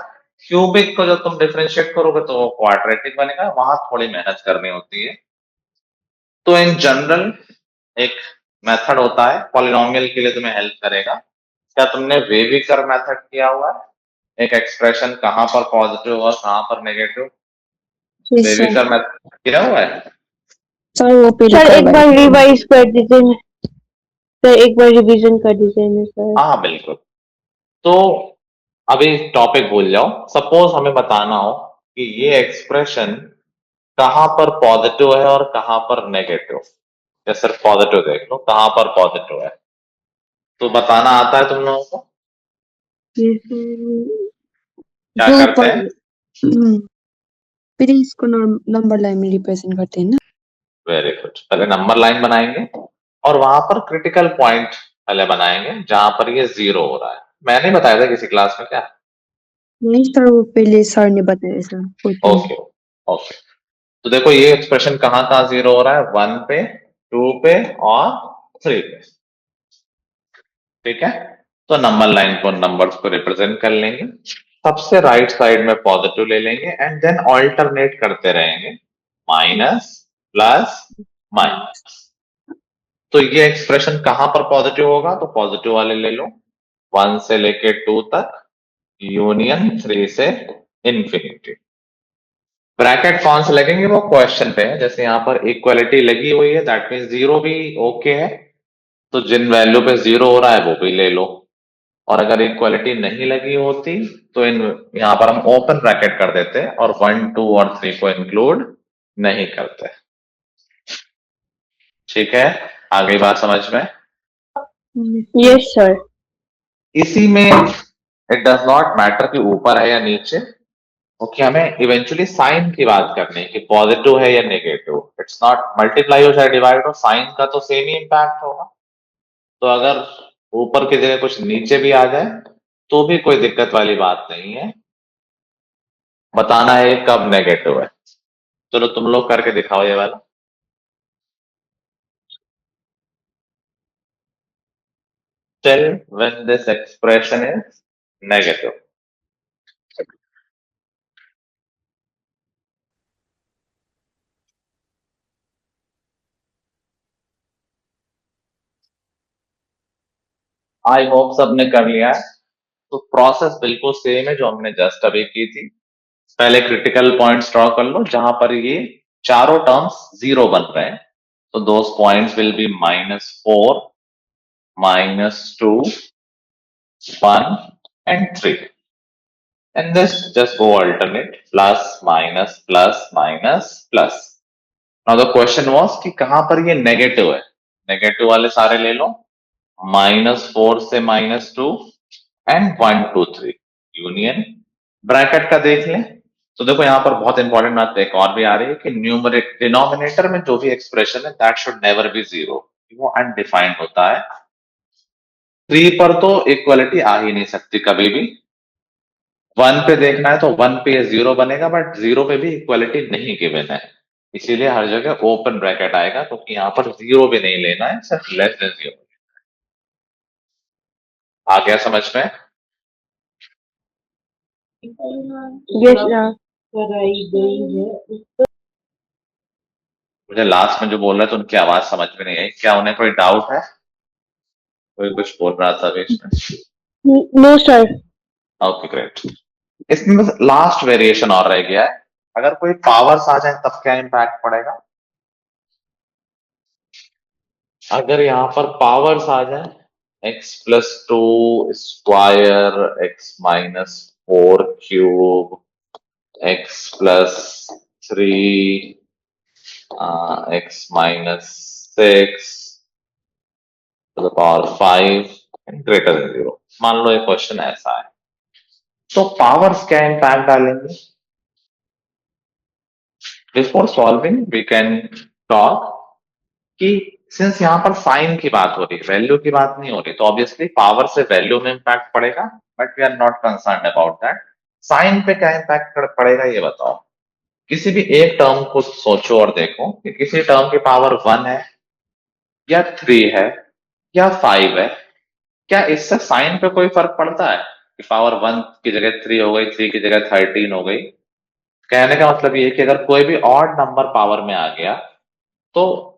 क्यूबिक को जब तुम डिफरेंशिएट करोगे तो वो क्वाड्रेटिक बनेगा, वहां थोड़ी मेहनत करनी होती है। तो इन जनरल एक मेथड होता है पॉलिनोमियल के लिए, तुम्हें हेल्प करेगा। क्या तुमने वेविकर मेथड किया हुआ है? एक एक्सप्रेशन कहां पर पॉजिटिव और कहां पर नेगेटिव, Yes, sir. वेविकर मेथड किया हुआ है? सर वो पे सर लिखा एक हुआ बार है रिवाइज कर दीजिए सर, एक बार रिवीजन कर दीजिए ना सर। हाँ बिल्कुल। तो अभी टॉपिक भूल जाओ, सपोज हमें बताना हो कि ये एक्सप्रेशन कहां पर पॉजिटिव है और कहां पर नेगेटिव, या सिर्फ पॉजिटिव देख लो कहां पर पॉजिटिव है, तो बताना आता है तुम लोगों को? क्या दो करते पर हैं? फिर इसको नंबर लाइन में रिप्रेजेंट करते हैं ना। वेरी गुड, पहले नंबर लाइन बनाएंगे और वहां पर क्रिटिकल पॉइंट पहले बनाएंगे जहां पर ये 0 हो रहा है। मैंने बताया था किसी क्लास में क्या? नहीं सर वो पहले सर ने बताया सर ओके ओके। तो देखो ये एक्सप्रेशन कहाँ कहाँ 0 हो रहा है, 1 पे, 2 पे और 3 पे, ठीक है। तो नंबर लाइन को नंबर्स को रिप्रेजेंट कर लेंगे, सबसे राइट साइड में पॉजिटिव ले लेंगे एंड देन ऑल्टरनेट करते रहेंगे, माइनस प्लस माइनस। तो ये एक्सप्रेशन कहां पर पॉजिटिव होगा, तो पॉजिटिव वाले ले लो, 1 से लेके 2 तक, यूनियन 3 से इंफिनिटी। ब्रैकेट कौन से लगेंगे वो क्वेश्चन पे है, जैसे यहाँ पर इक्वलिटी लगी हुई है दैट मीन 0 भी ओके है, तो जिन वैल्यू पे 0 हो रहा है वो भी ले लो। और अगर इक्वलिटी नहीं लगी होती तो इन यहाँ पर हम ओपन ब्रैकेट कर देते हैं और 1 2 और 3 को इंक्लूड नहीं करते, ठीक है। आ गई बात समझ में? Yes sir. इसी में इट डज नॉट मैटर कि ऊपर है या नीचे, ओके, हमें इवेंचुअली साइन की बात करनी है कि पॉजिटिव है या नेगेटिव। इट्स नॉट मल्टीप्लाई हो चाहे डिवाइड हो, साइन का तो सेम ही इम्पैक्ट होगा। तो अगर ऊपर की जगह कुछ नीचे भी आ जाए तो भी कोई दिक्कत वाली बात नहीं है, बताना है कब नेगेटिव है। चलो तुम लोग करके दिखाओ ये वाला। Tell when this expression is negative. I hope सबने कर लिया है। तो प्रोसेस बिल्कुल सेम है जो हमने जस्ट अभी की थी। पहले क्रिटिकल पॉइंट्स ड्रॉ कर लो जहां पर ये चारों टर्म्स 0 बन रहे हैं, तो दोस points will be -4, -2, 1 and 3, and this just go alternate, plus minus plus minus plus. Now the question was कि कहां पर ये नेगेटिव है, नेगेटिव वाले सारे ले लो, -4 से -2 एंड 1 2 3, यूनियन ब्रैकेट का देख लें। तो देखो यहाँ पर बहुत इंपॉर्टेंट बात एक और भी आ रही है कि न्यूमरेटर डिनोमिनेटर में जो भी एक्सप्रेशन है दैट शुड नेवर बी 0, वो अनडिफाइंड होता है। 3 पर तो इक्वलिटी आ ही नहीं सकती कभी भी। 1 पे देखना है तो 1 पे ये 0 बनेगा, बट 0 पे भी इक्वलिटी नहीं गिवन है, इसीलिए हर जगह ओपन ब्रैकेट आएगा क्योंकि यहाँ पर 0 भी नहीं लेना है, सिर्फ लेस देन 0। आ गया समझ में? Yes sir. मुझे लास्ट में जो बोल रहे थे उनकी आवाज समझ में नहीं आई, क्या उन्हें कोई डाउट है? कोई कुछ बोल रहा था बीच में? No sir. Okay great. इसमें बस लास्ट वेरिएशन और रह गया है, अगर कोई पावर्स आ जाए तब क्या इम्पैक्ट पड़ेगा? अगर यहाँ पर पावर्स आ जाए x+2 square, x-4 cube, x+3, x-6 to the power 5 greater than 0, मान लो ये क्वेश्चन ऐसा है, तो पावर्स क्या इम्पैक्ट डालेंगे? Before solving we can talk कि सिंस यहाँ पर साइन की बात हो रही है, वैल्यू की बात नहीं हो रही, तो ऑब्वियसली पावर से वैल्यू में इम्पैक्ट पड़ेगा, but we are not concern about that. Sign पे क्या इम्पैक्ट पड़ेगा ये बताओ। किसी भी एक टर्म को सोचो और देखो कि किसी टर्म की पावर 1 है या 3 है या 5 है, क्या इससे साइन पे कोई फर्क पड़ता है कि पावर 1 की जगह 3 हो गई, 3 की जगह 13 हो गई? कहने का मतलब ये है कि अगर कोई भी ऑड नंबर पावर में आ गया तो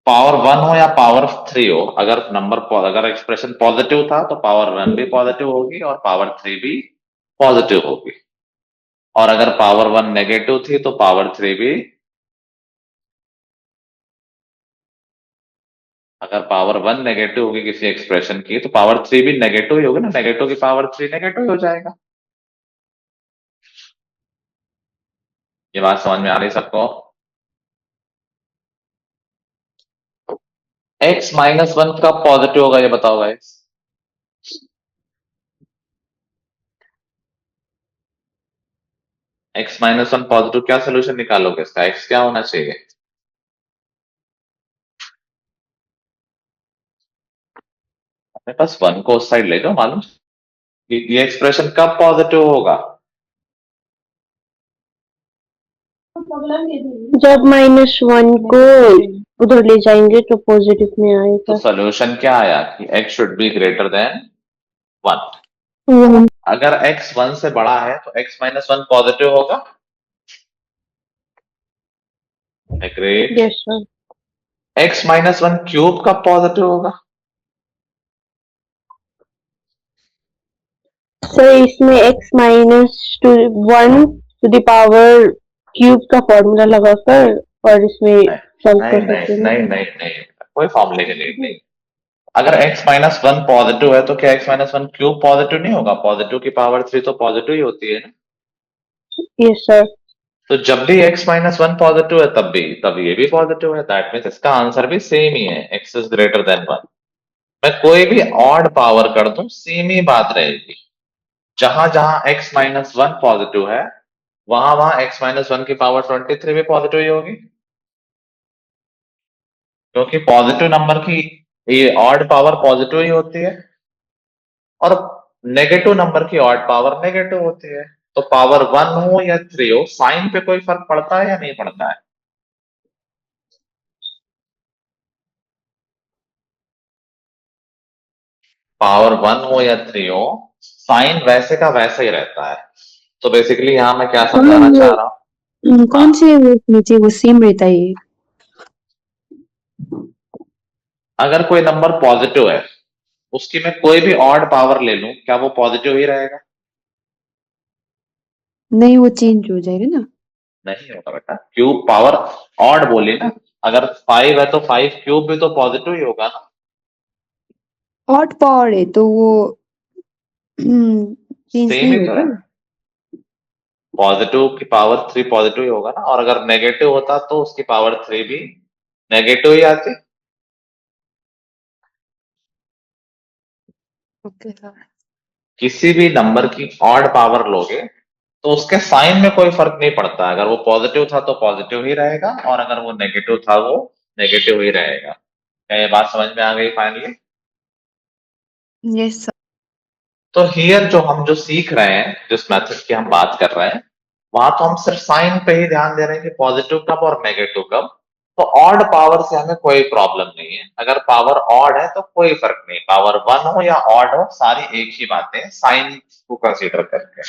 पावर 1 हो या पावर 3 हो, अगर एक्सप्रेशन पॉजिटिव था तो पावर 1 भी पॉजिटिव होगी और पावर 3 भी पॉजिटिव होगी, और अगर पावर 1 नेगेटिव थी तो पावर 3 भी, अगर पावर 1 नेगेटिव होगी किसी एक्सप्रेशन की तो पावर 3 भी नेगेटिव ही होगी ना, नेगेटिव की पावर 3 नेगेटिव ही हो जाएगा। ये बात समझ में आ रही सबको? x-1 कब पॉजिटिव होगा ये बताओ गाइस। x-1 पॉजिटिव, क्या सोल्यूशन निकालोगे इसका? x क्या होना चाहिए? अपने पास 1 को उस साइड ले जाओ, मालूम ये एक्सप्रेशन कब पॉजिटिव होगा? जब -1 को उधर ले जाएंगे तो पॉजिटिव में तो आएगा। सोल्यूशन क्या आया कि x should be greater then 1। अगर x 1 से बड़ा है तो x-1 पॉजिटिव होगा। Great. Yes sir. x-1 cube कब पॉजिटिव होगा? सर इसमें x-1 to the power cube का फॉर्मूला लगाकर और इसमें सॉल्व नहीं कर नहीं सकते हैं। नहीं नहीं नहीं, कोई फॉर्मूले की नीड नहीं। अगर x-1 पॉजिटिव है तो क्या x-1 क्यूब पॉजिटिव नहीं होगा? पॉजिटिव की पावर 3 तो पॉजिटिव ही होती है ना। Yes sir. तो जब भी x-1 पॉजिटिव है तब ये भी पॉजिटिव है, दैट मीन्स इसका आंसर भी सेम ही है, x इज ग्रेटर देन 1। मैं कोई भी ऑड पावर कर दूं सेम ही बात रहेगी। जहां जहां x-1 पॉजिटिव है वहां वहां x-1 की पावर 23 भी पॉजिटिव ही होगी, क्योंकि पॉजिटिव नंबर की ये ऑड पावर पॉजिटिव ही होती है और नेगेटिव नंबर की ऑड पावर नेगेटिव होती है। तो पावर 1 हो या 3 हो, साइन पे कोई फर्क पड़ता है या नहीं पड़ता है? पावर 1 हो या 3 हो, साइन वैसे का वैसा ही रहता है। तो बेसिकली यहाँ मैं क्या समझाना चाह रहा हूँ, कौन से नीचे वो सेम रहता है ये? अगर कोई नंबर पॉजिटिव है उसकी मैं कोई भी ऑड पावर ले लूं, क्या वो पॉजिटिव ही रहेगा? नहीं, वो चेंज हो जाएगा ना। नहीं होगा बेटा, क्यूब पावर ऑड बोली ना, अगर 5 है तो 5 क्यूब भी तो पॉजिटिव ही होगा ना। ऑड पावर है तो वो चेंज सेम नहीं ही तो होगा। है, पॉजिटिव की पावर 3 पॉजिटिव ही होगा ना, और अगर नेगेटिव होता तो उसकी पावर 3 भी नेगेटिव ही आती। Okay sir. किसी भी नंबर की ऑड पावर लोगे तो उसके साइन में कोई फर्क नहीं पड़ता, अगर वो पॉजिटिव था तो पॉजिटिव ही रहेगा और अगर वो नेगेटिव था वो नेगेटिव ही रहेगा। क्या ये बात समझ में आ गई फाइनली? Yes sir. तो हियर जो सीख रहे हैं, जिस मेथड की हम बात कर रहे हैं, वहां तो हम सिर्फ साइन पे ही ध्यान दे रहे हैं कि पॉजिटिव कब और नेगेटिव कब। तो ऑड पावर से हमें कोई प्रॉब्लम नहीं है, अगर पावर ऑड है तो कोई फर्क नहीं, पावर 1 हो या ऑड हो सारी एक ही बातें, साइन को कंसीडर करके।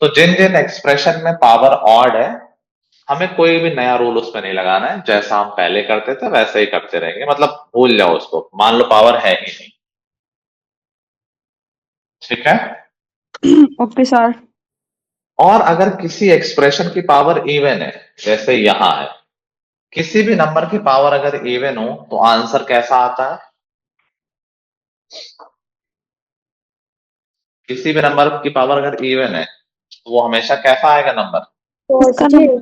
तो जिन जिन एक्सप्रेशन में पावर ऑड है हमें कोई भी नया रूल उसमें नहीं लगाना है, जैसा हम पहले करते थे वैसे ही करते रहेंगे, मतलब भूल जाओ उसको, मान लो पावर है ही नहीं। ठीक है। Okay sir. और अगर किसी एक्सप्रेशन की पावर इवन है, जैसे यहां है किसी भी नंबर की पावर अगर इवन हो तो आंसर कैसा आता है? किसी भी नंबर की पावर अगर इवन है तो वो हमेशा कैसा आएगा नंबर? पॉजिटिव।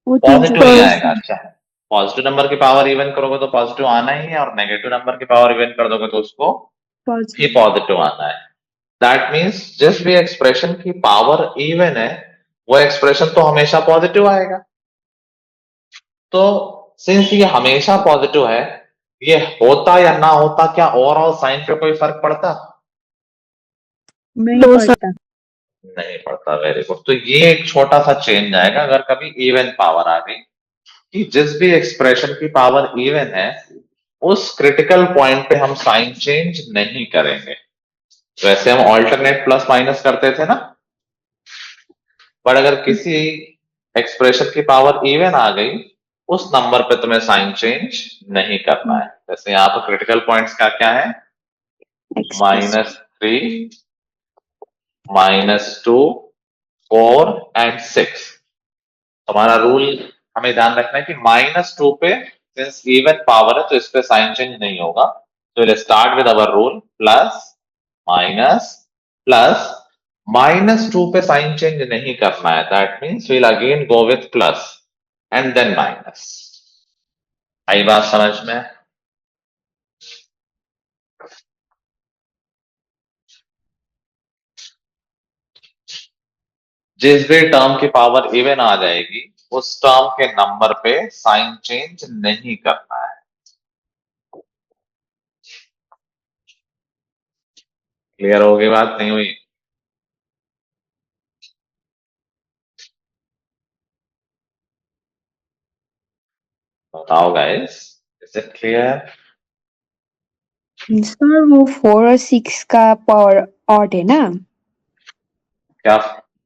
पॉजिटिव ही आएगा। अच्छा, पॉजिटिव नंबर की पावर इवन करोगे तो पॉजिटिव आना ही है, और नेगेटिव नंबर की पावर इवन कर दोगे तो उसको भी पॉजिटिव आना है। दैट मीन्स जिस भी एक्सप्रेशन की पावर इवन है वो एक्सप्रेशन तो हमेशा पॉजिटिव आएगा। तो सिंस ये हमेशा पॉजिटिव है, ये होता या ना होता, क्या ओवरऑल साइन पे कोई फर्क पड़ता? नहीं पड़ता। नहीं पड़ता। Very good. तो ये एक छोटा सा चेंज आएगा अगर कभी इवन पावर आ गई, कि जिस भी एक्सप्रेशन की पावर इवन है उस क्रिटिकल पॉइंट पे हम साइन चेंज नहीं करेंगे। वैसे हम ऑल्टरनेट प्लस माइनस करते थे ना, पर अगर किसी एक्सप्रेशन की पावर इवन आ गई उस नंबर पे तुम्हें साइन चेंज नहीं करना है। जैसे यहाँ पर क्रिटिकल पॉइंट्स क्या क्या है? -3, -2, 4 एंड 6। हमारा रूल हमें ध्यान रखना है कि -2 पे सिंस इवन पावर है तो इस पे साइन चेंज नहीं होगा। तो will start with our rule plus minus plus. -2 पे साइन चेंज नहीं करना है, that means will again go with plus and then minus. आई बात समझ में? जिस भी टर्म की पावर इवन आ जाएगी उस टर्म के नंबर पे साइन चेंज नहीं करना है। क्लियर होगी बात? नहीं हुई? बताओ guys, is it clear? Sir वो 4 और 6 का पावर ऑड है ना? क्या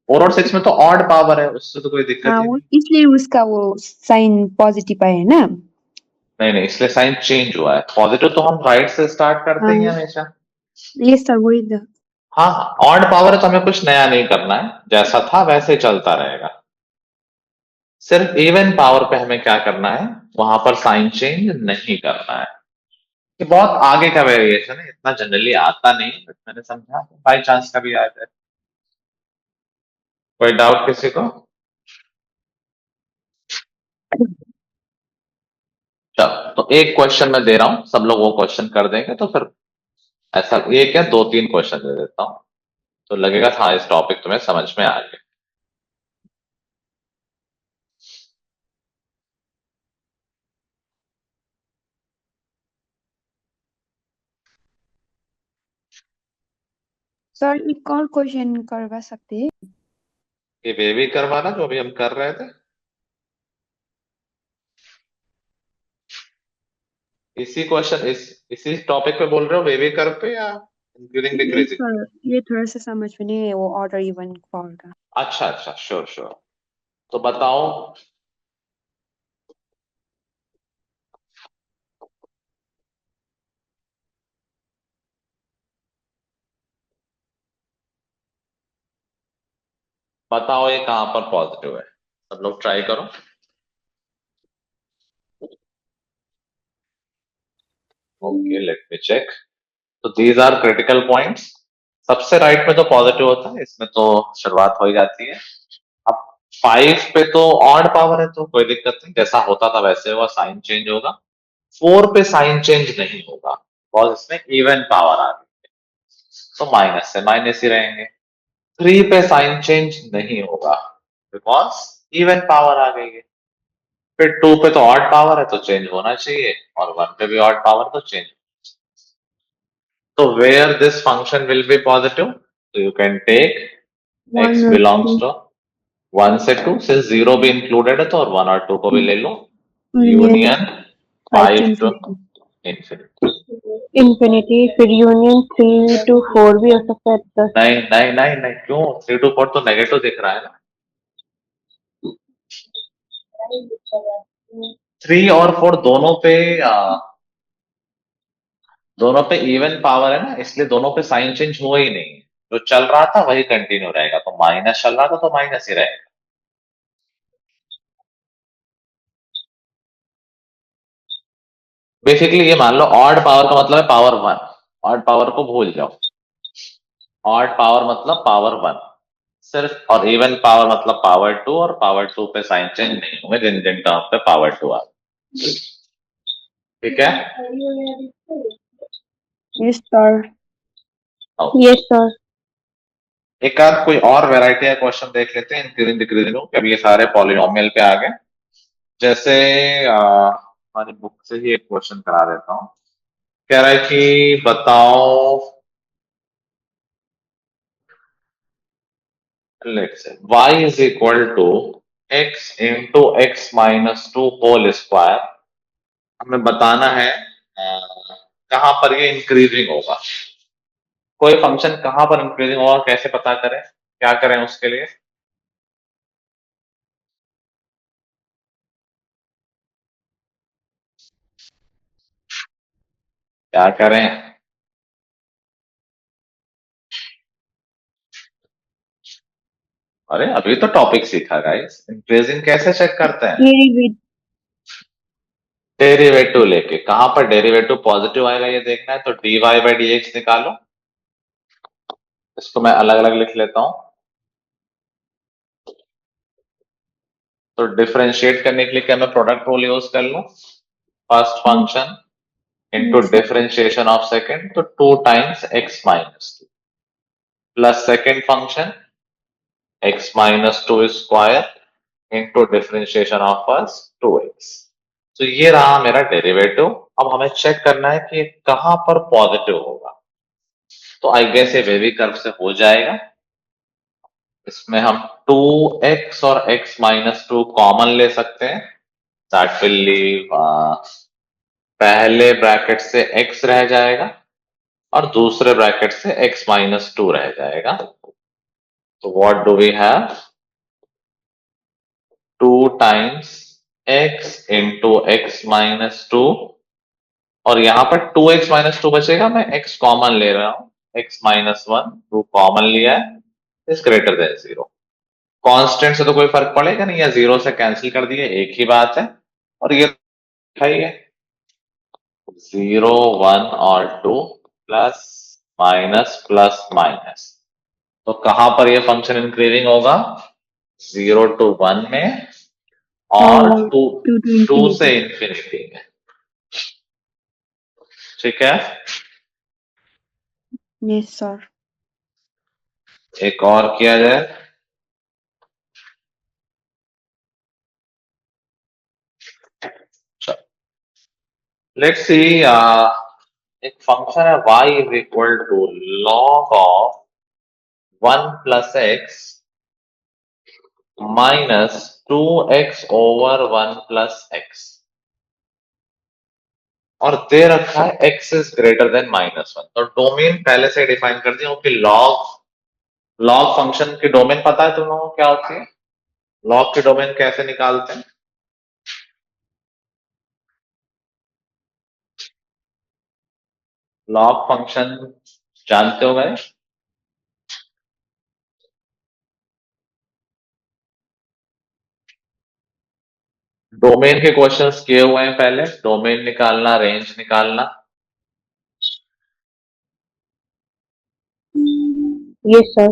4 और 6 में तो ऑड पावर है, उससे तो कोई दिक्कत हाँ, ही वो नहीं। इसलिए उसका वो साइन पॉजिटिव आया है ना? नहीं नहीं, इसलिए साइन चेंज हुआ है। पॉजिटिव तो हम राइट से स्टार्ट करते ही हैं हाँ। हमेशा। ये सर वही था। हाँ, ऑड पावर है तो हमें कुछ नया नहीं करना है, जैसा था वैसे ही चलता रहेगा। सिर्फ इवन पावर पे हमें क्या करना है, वहां पर साइन चेंज नहीं करना है। ये बहुत आगे का वेरिएशन है, इतना जनरली आता नहीं, बट मैंने समझा बाई चांस कभी आया है। कोई डाउट किसी को? चलो, तो एक क्वेश्चन मैं दे रहा हूं, सब लोग वो क्वेश्चन कर देंगे तो फिर ऐसा ये क्या 2-3 क्वेश्चन दे देता हूं तो लगेगा हाँ इस टॉपिक तुम्हें समझ में आ गया। सर एक और क्वेश्चन करवा सकते हैं? ये वे भी करवाना जो अभी हम कर रहे थे, इसी क्वेश्चन इसी टॉपिक पे बोल रहे हो, वे भी कर पे या इंक्लूडिंग नहीं डिक्रीजिंग? सर, ये थोड़ा सा समझ में नहीं है वो ऑर्डर इवन पावर का। अच्छा अच्छा, श्योर श्योर। तो बताओ, बताओ ये कहां पर पॉजिटिव है? सब लोग ट्राई करो। Okay, let me check. तो दीज आर क्रिटिकल पॉइंट्स। सबसे राइट में तो पॉजिटिव होता है, इसमें तो शुरुआत हो ही जाती है। अब 5 पे तो ऑड पावर है तो कोई दिक्कत नहीं, जैसा होता था वैसे होगा, साइन चेंज होगा। 4 पे साइन चेंज नहीं होगा बिकॉज इसमें इवन पावर आ रही है, तो माइनस से माइनस ही रहेंगे। 3 पे साइन चेंज नहीं होगा बिकॉज इवन पावर आ गई है। फिर 2 पे तो ऑड पावर है तो चेंज होना चाहिए, और 1 पे भी ऑड पावर तो चेंज। तो where this function will be positive, तो you can take x One or belongs two. To 1 से 2, सिंस 0 भी इंक्लूडेड है तो, और 1 और 2 को भी ले लो। Union union 5 to 5 to infinity। Infinity. infinity, फिर यूनियन 3 to 4 भी हो सकता है प्लस। नहीं नहीं नहीं नहीं, क्यों? 3 to 4 तो नेगेटिव दिख रहा है ना। 3 और 4 दोनों पे इवन पावर है ना, इसलिए दोनों पे साइन चेंज हुआ ही नहीं। जो चल रहा था वही कंटिन्यू रहेगा, तो माइनस चल रहा था तो माइनस ही रहेगा। बेसिकली ये मान लो ऑड पावर का मतलब है पावर 1, ऑड पावर को भूल जाओ, ऑड पावर मतलब पावर 1 सिर्फ, और इवन पावर मतलब पावर 2, और पावर 2 पे साइन चेंज नहीं होंगे जिन जिन टर्म पे पावर 2 आ, ठीक है। Yes, sir. Yes, sir. एक आध कोई और वैरायटी का क्वेश्चन देख लेते हैं इंक्रीजिंग डिक्रीजिंग, अब ये सारे पॉलिनोमियल पे आ गए। जैसे हमारी बुक से ही एक क्वेश्चन करा देता हूँ। कह रहा है कि बताओ, let's say y is equal to x into x minus 2 whole square, हमें बताना है कहां पर ये इंक्रीजिंग होगा। कोई फंक्शन कहां पर इंक्रीजिंग होगा कैसे पता करें, क्या करें उसके लिए? क्या करें? अरे अभी तो टॉपिक सीखा गाइस, इंक्रीजिंग कैसे चेक करते हैं? Derivative. डेरिवेटिव लेके, कहां पर डेरिवेटिव पॉजिटिव आएगा ये देखना है, तो dy बाई dx निकालो। इसको मैं अलग अलग लिख लेता हूं। तो डिफरेंशिएट करने के लिए क्या मैं प्रोडक्ट रूल यूज कर लूं? First function into differentiation of second, तो 2 times x minus 2 plus second function x minus 2 square into differentiation of first 2x। तो ये रहा मेरा डेरिवेटिव। अब हमें चेक करना है कि कहां पर पॉजिटिव होगा, तो आई गेस ये वेवी कर्व से हो जाएगा। इसमें हम 2x और x माइनस 2 कॉमन ले सकते हैं, दैट विल लीव, पहले ब्रैकेट से x रह जाएगा और दूसरे ब्रैकेट से x माइनस 2 रह जाएगा। तो what do we have, 2 times x into x minus 2, और यहां पर 2x माइनस 2 बचेगा, मैं x कॉमन ले रहा हूं, x माइनस 1, 2 कॉमन लिया है, इज ग्रेटर देन 0। कांस्टेंट से तो कोई फर्क पड़ेगा नहीं, या 0 से कैंसिल कर दिए, एक ही बात है। और ये है 0 1 और 2 प्लस माइनस प्लस माइनस, तो कहां पर ये फंक्शन इंक्रीजिंग होगा? 0 to 1 में और और 2 2 to 2 से infinity. इंफिनिटी में, ठीक है। Yes, sir. एक और किया जाए, लेट्स सी, एक फंक्शन है y is equal to log of 1 plus x minus 2x over 1 plus x, और दे रखा है x is greater than minus 1। तो डोमेन पहले से डिफाइन कर दिया कि लॉग फंक्शन की डोमेन पता है तुम लोगों को क्या होती है? लॉग की डोमेन कैसे निकालते हैं? लॉग फंक्शन जानते हो भाई? डोमेन के क्वेश्चंस किए हुए हैं पहले, डोमेन निकालना, रेंज निकालना। Yes, sir.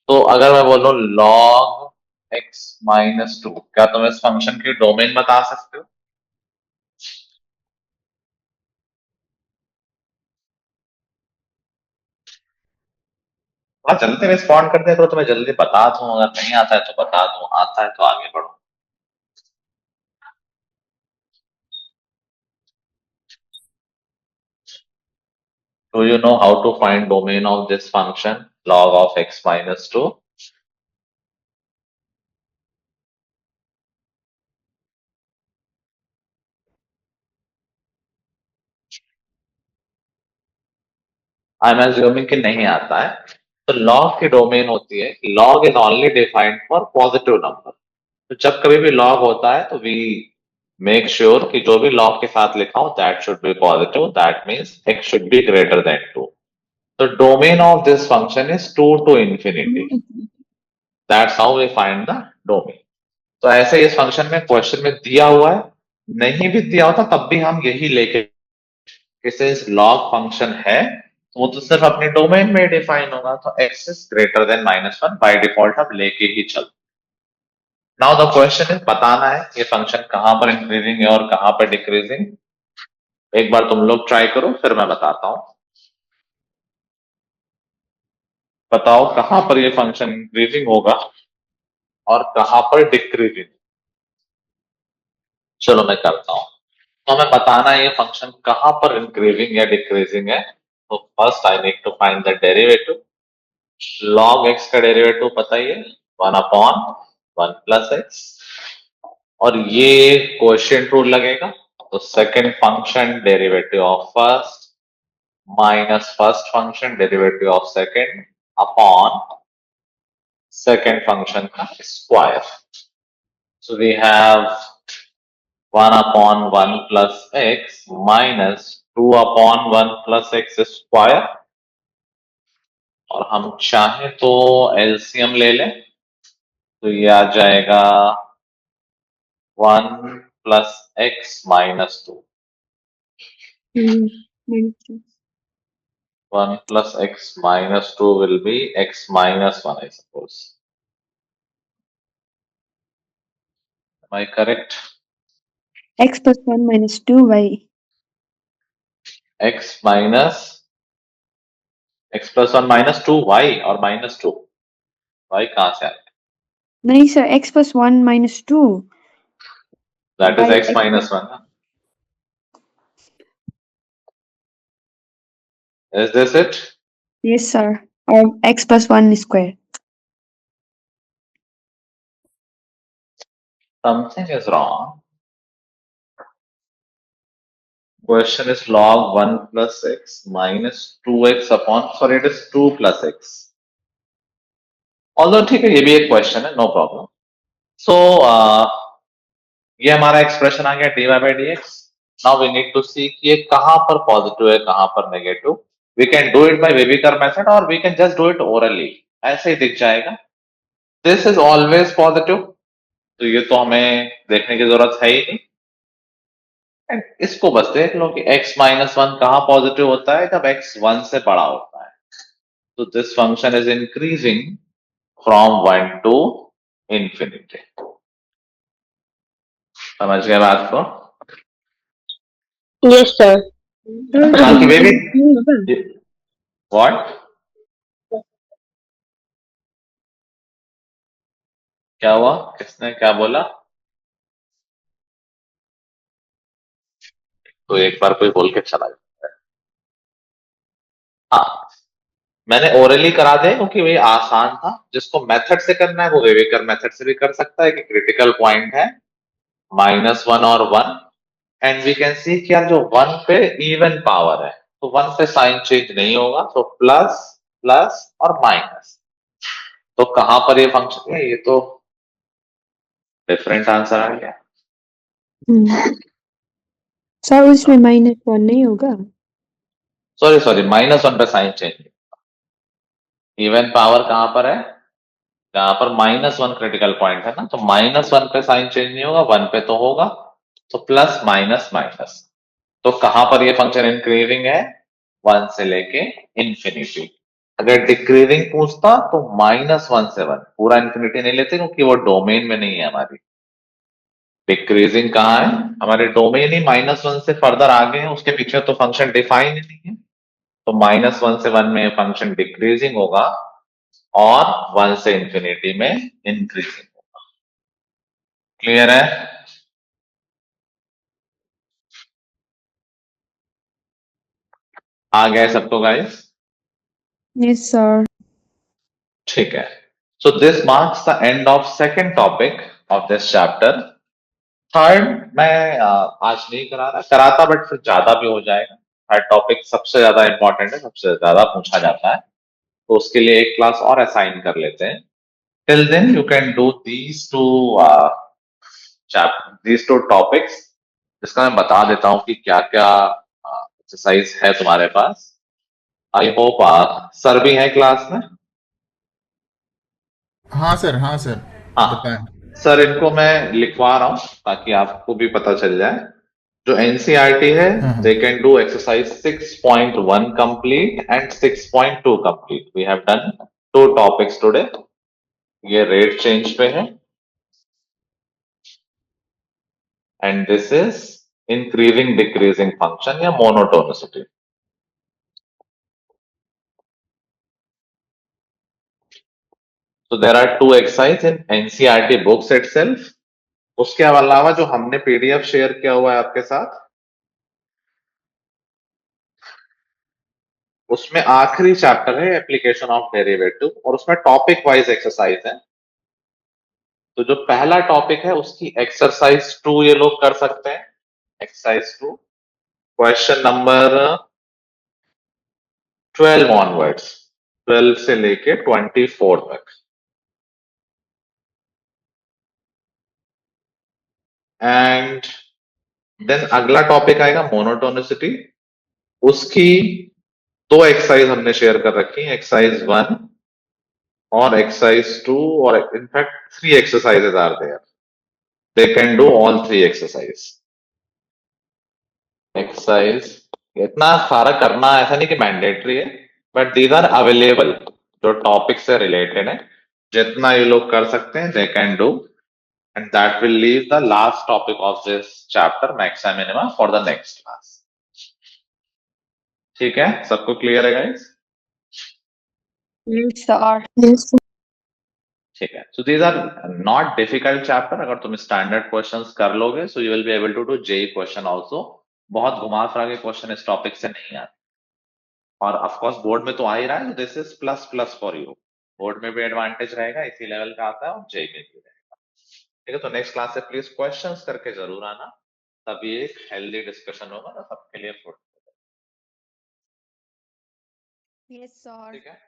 तो अगर मैं बोलूं log x माइनस 2, क्या तुम इस फंक्शन की डोमेन बता सकते हो? हाँ, जल्दी रिस्पॉन्ड कर दिया करो तो मैं जल्दी बता दूं, अगर नहीं आता है तो बता दूं, आता है तो आगे बढ़ो। Do you know how to find domain of this function log of x minus 2? I am assuming कि नहीं आता है। तो लॉग की डोमेन होती है, log is only defined for positive number. तो जब कभी भी लॉग होता है तो वी मेक श्योर कि जो भी लॉग के साथ लिखा हो that should be positive, that means x should be greater than 2। तो domain of this function is 2 to infinity, that's how we find the domain. तो ऐसे इस फंक्शन में क्वेश्चन में दिया हुआ है नहीं भी दिया होता तब भी हम यही लेके, सिंस लॉग फंक्शन है तो वो तो सिर्फ अपने डोमेन में डिफाइन होगा, तो x is greater then -1 by default हम लेके ही चल। नाउ द क्वेश्चन इज बताना है ये फंक्शन कहां पर इंक्रीजिंग है और कहां पर डिक्रीजिंग। एक बार तुम लोग ट्राई करो फिर मैं बताता हूं। बताओ कहां पर ये फंक्शन इंक्रीजिंग होगा और कहां पर डिक्रीजिंग। चलो मैं करता हूं। तो हमें बताना है ये फंक्शन कहां पर इंक्रीजिंग या डिक्रीजिंग है। तो first I need to find the derivative. Log x का डेरिवेटिव पता ही है 1/1 + x, और ये क्वोशिएंट रूल लगेगा। तो second function derivative of first minus first function derivative of second upon second function का square. So we have 1/1 + x minus 2/1 + x square, और हम चाहें तो एलसीएम ले लें तो ये आ जाएगा 1 + x - 2। -2. 1 + x - 2 will be x - 1, I suppose. Am I correct? X plus 1 minus 2y. x plus 1 - 2 y और -2 y कहां से आया? नहीं sir, x plus 1 minus 2. That is By x - 1 ना? Is this it? Yes sir. Or x plus 1 square. Something is wrong. Question is log 1 + x minus 2x upon, sorry, it is 2 + x. Although ठीक है ये भी एक क्वेश्चन है, नो प्रॉब्लम। सो ये हमारा एक्सप्रेशन आ गया dy/dx। Now we need to see कि ये कहां पर पॉजिटिव है कहां पर negative. We can do it by wavy curve method और we can just do it orally, ऐसे ही दिख जाएगा। दिस इज ऑलवेज पॉजिटिव, तो ये तो हमें देखने की जरूरत है ही नहीं। And इसको बस देख लो कि x - 1 कहां पॉजिटिव होता है, जब x 1 से बड़ा होता है। तो this function is increasing from 1 to infinity। समझ गए बात को? Yes, sir. बाकी बेबी व्हाट, क्या हुआ, किसने क्या बोला? तो एक बार कोई बोल के चला जाता है। हाँ, मैंने ओरली करा दिया क्योंकि वही आसान था। जिसको मेथड से करना है वो वेविकर मेथड से भी कर सकता है कि क्रिटिकल पॉइंट है -1 और 1, एंड वी कैन सी कि यार जो 1 पे इवन पावर है तो 1 पे साइन चेंज नहीं होगा, तो प्लस प्लस और माइनस। तो कहां पर ये फंक्शन है, ये तो डिफरेंट आंसर आ गया। सर उसमें -1 नहीं होगा? सॉरी सॉरी, -1 पे साइन चेंज। इवन पावर कहां पर है, जहां पर -1 क्रिटिकल पॉइंट है ना, तो -1 पे साइन चेंज नहीं होगा, 1 पे तो होगा। तो प्लस माइनस माइनस। तो कहां पर ये फंक्शन इंक्रीजिंग है, 1 से लेके इंफिनिटी। अगर डिक्रीजिंग पूछता तो -1 से 1, पूरा इंफिनिटी नहीं लेते क्योंकि वो डोमेन में नहीं है हमारी। डिक्रीजिंग कहाँ है, हमारे डोमेन ही -1 से फर्दर आगे है, उसके पीछे तो फंक्शन डिफाइन ही नहीं है। तो -1 से 1 में फंक्शन डिक्रीजिंग होगा और 1 से इंफिनिटी में इंक्रीजिंग होगा। क्लियर है? आ गए सबको गाइस? Yes sir. ठीक है। So this marks the end of second topic of this chapter. Third मैं आज नहीं करा रहा, कराता बट फिर ज्यादा भी हो जाएगा। थर्ड टॉपिक सबसे ज्यादा इंपॉर्टेंट है, सबसे ज्यादा पूछा जाता है, तो उसके लिए एक क्लास और असाइन कर लेते हैं। Till then you can do these two topics, जिसका मैं बता देता हूँ कि क्या क्या एक्सरसाइज है तुम्हारे पास। आई होप सर भी है क्लास में। हाँ सर, हाँ सर, हाँ, बताएं। सर इनको मैं लिखवा रहा हूं ताकि आपको भी पता चल जाए। जो एनसीईआरटी है they can do exercise 6.1 complete and 6.2 complete. We have done 2 topics today. ये रेट चेंज पे है and this is increasing decreasing function या monotonicity. So there are 2 exercise in NCERT books itself। उसके अलावा जो हमने पीडीएफ शेयर किया हुआ है आपके साथ, उसमें आखिरी चैप्टर है एप्लीकेशन ऑफ डेरिवेटिव और उसमें टॉपिक वाइज एक्सरसाइज है। तो जो पहला टॉपिक है उसकी एक्सरसाइज 2 ये लोग कर सकते हैं। एक्सरसाइज 2 क्वेश्चन नंबर 12 ऑनवर्ड्स, 12 से लेके 24 तक। एंड देन अगला टॉपिक आएगा मोनोटोनिसिटी। उसकी 2 एक्सरसाइज हमने शेयर कर रखी है, एक्सरसाइज 1 और एक्सरसाइज 2, और in fact 3 exercises are there. They can do all 3 exercise. Exercise इतना सारा करना ऐसा नहीं कि मैंडेटरी है, बट दीज आर अवेलेबल जो टॉपिक से रिलेटेड है। जितना ये लोग कर सकते हैं they can do, and that will leave the last topic of this chapter maxima minima for the next class. ठीक है, सबको क्लियर है गाइस? Yes, sir. ठीक है, so these are not difficult chapter. अगर तुम स्टैंडर्ड क्वेश्चंस कर लोगे so you will be able to do JEE question also. बहुत घुमा फिरा के क्वेश्चन इस टॉपिक से नहीं आते, और ऑफ कोर्स बोर्ड में तो आ ही रहा है, this is plus plus for you. Board में भी एडवांटेज रहेगा, इसी लेवल का आता है, और जेई में भी रहेगा। ठीक है, तो नेक्स्ट क्लास से प्लीज क्वेश्चंस करके जरूर आना, तभी एक हेल्दी डिस्कशन होगा ना सबके लिए। Yes, sir. ठीक है।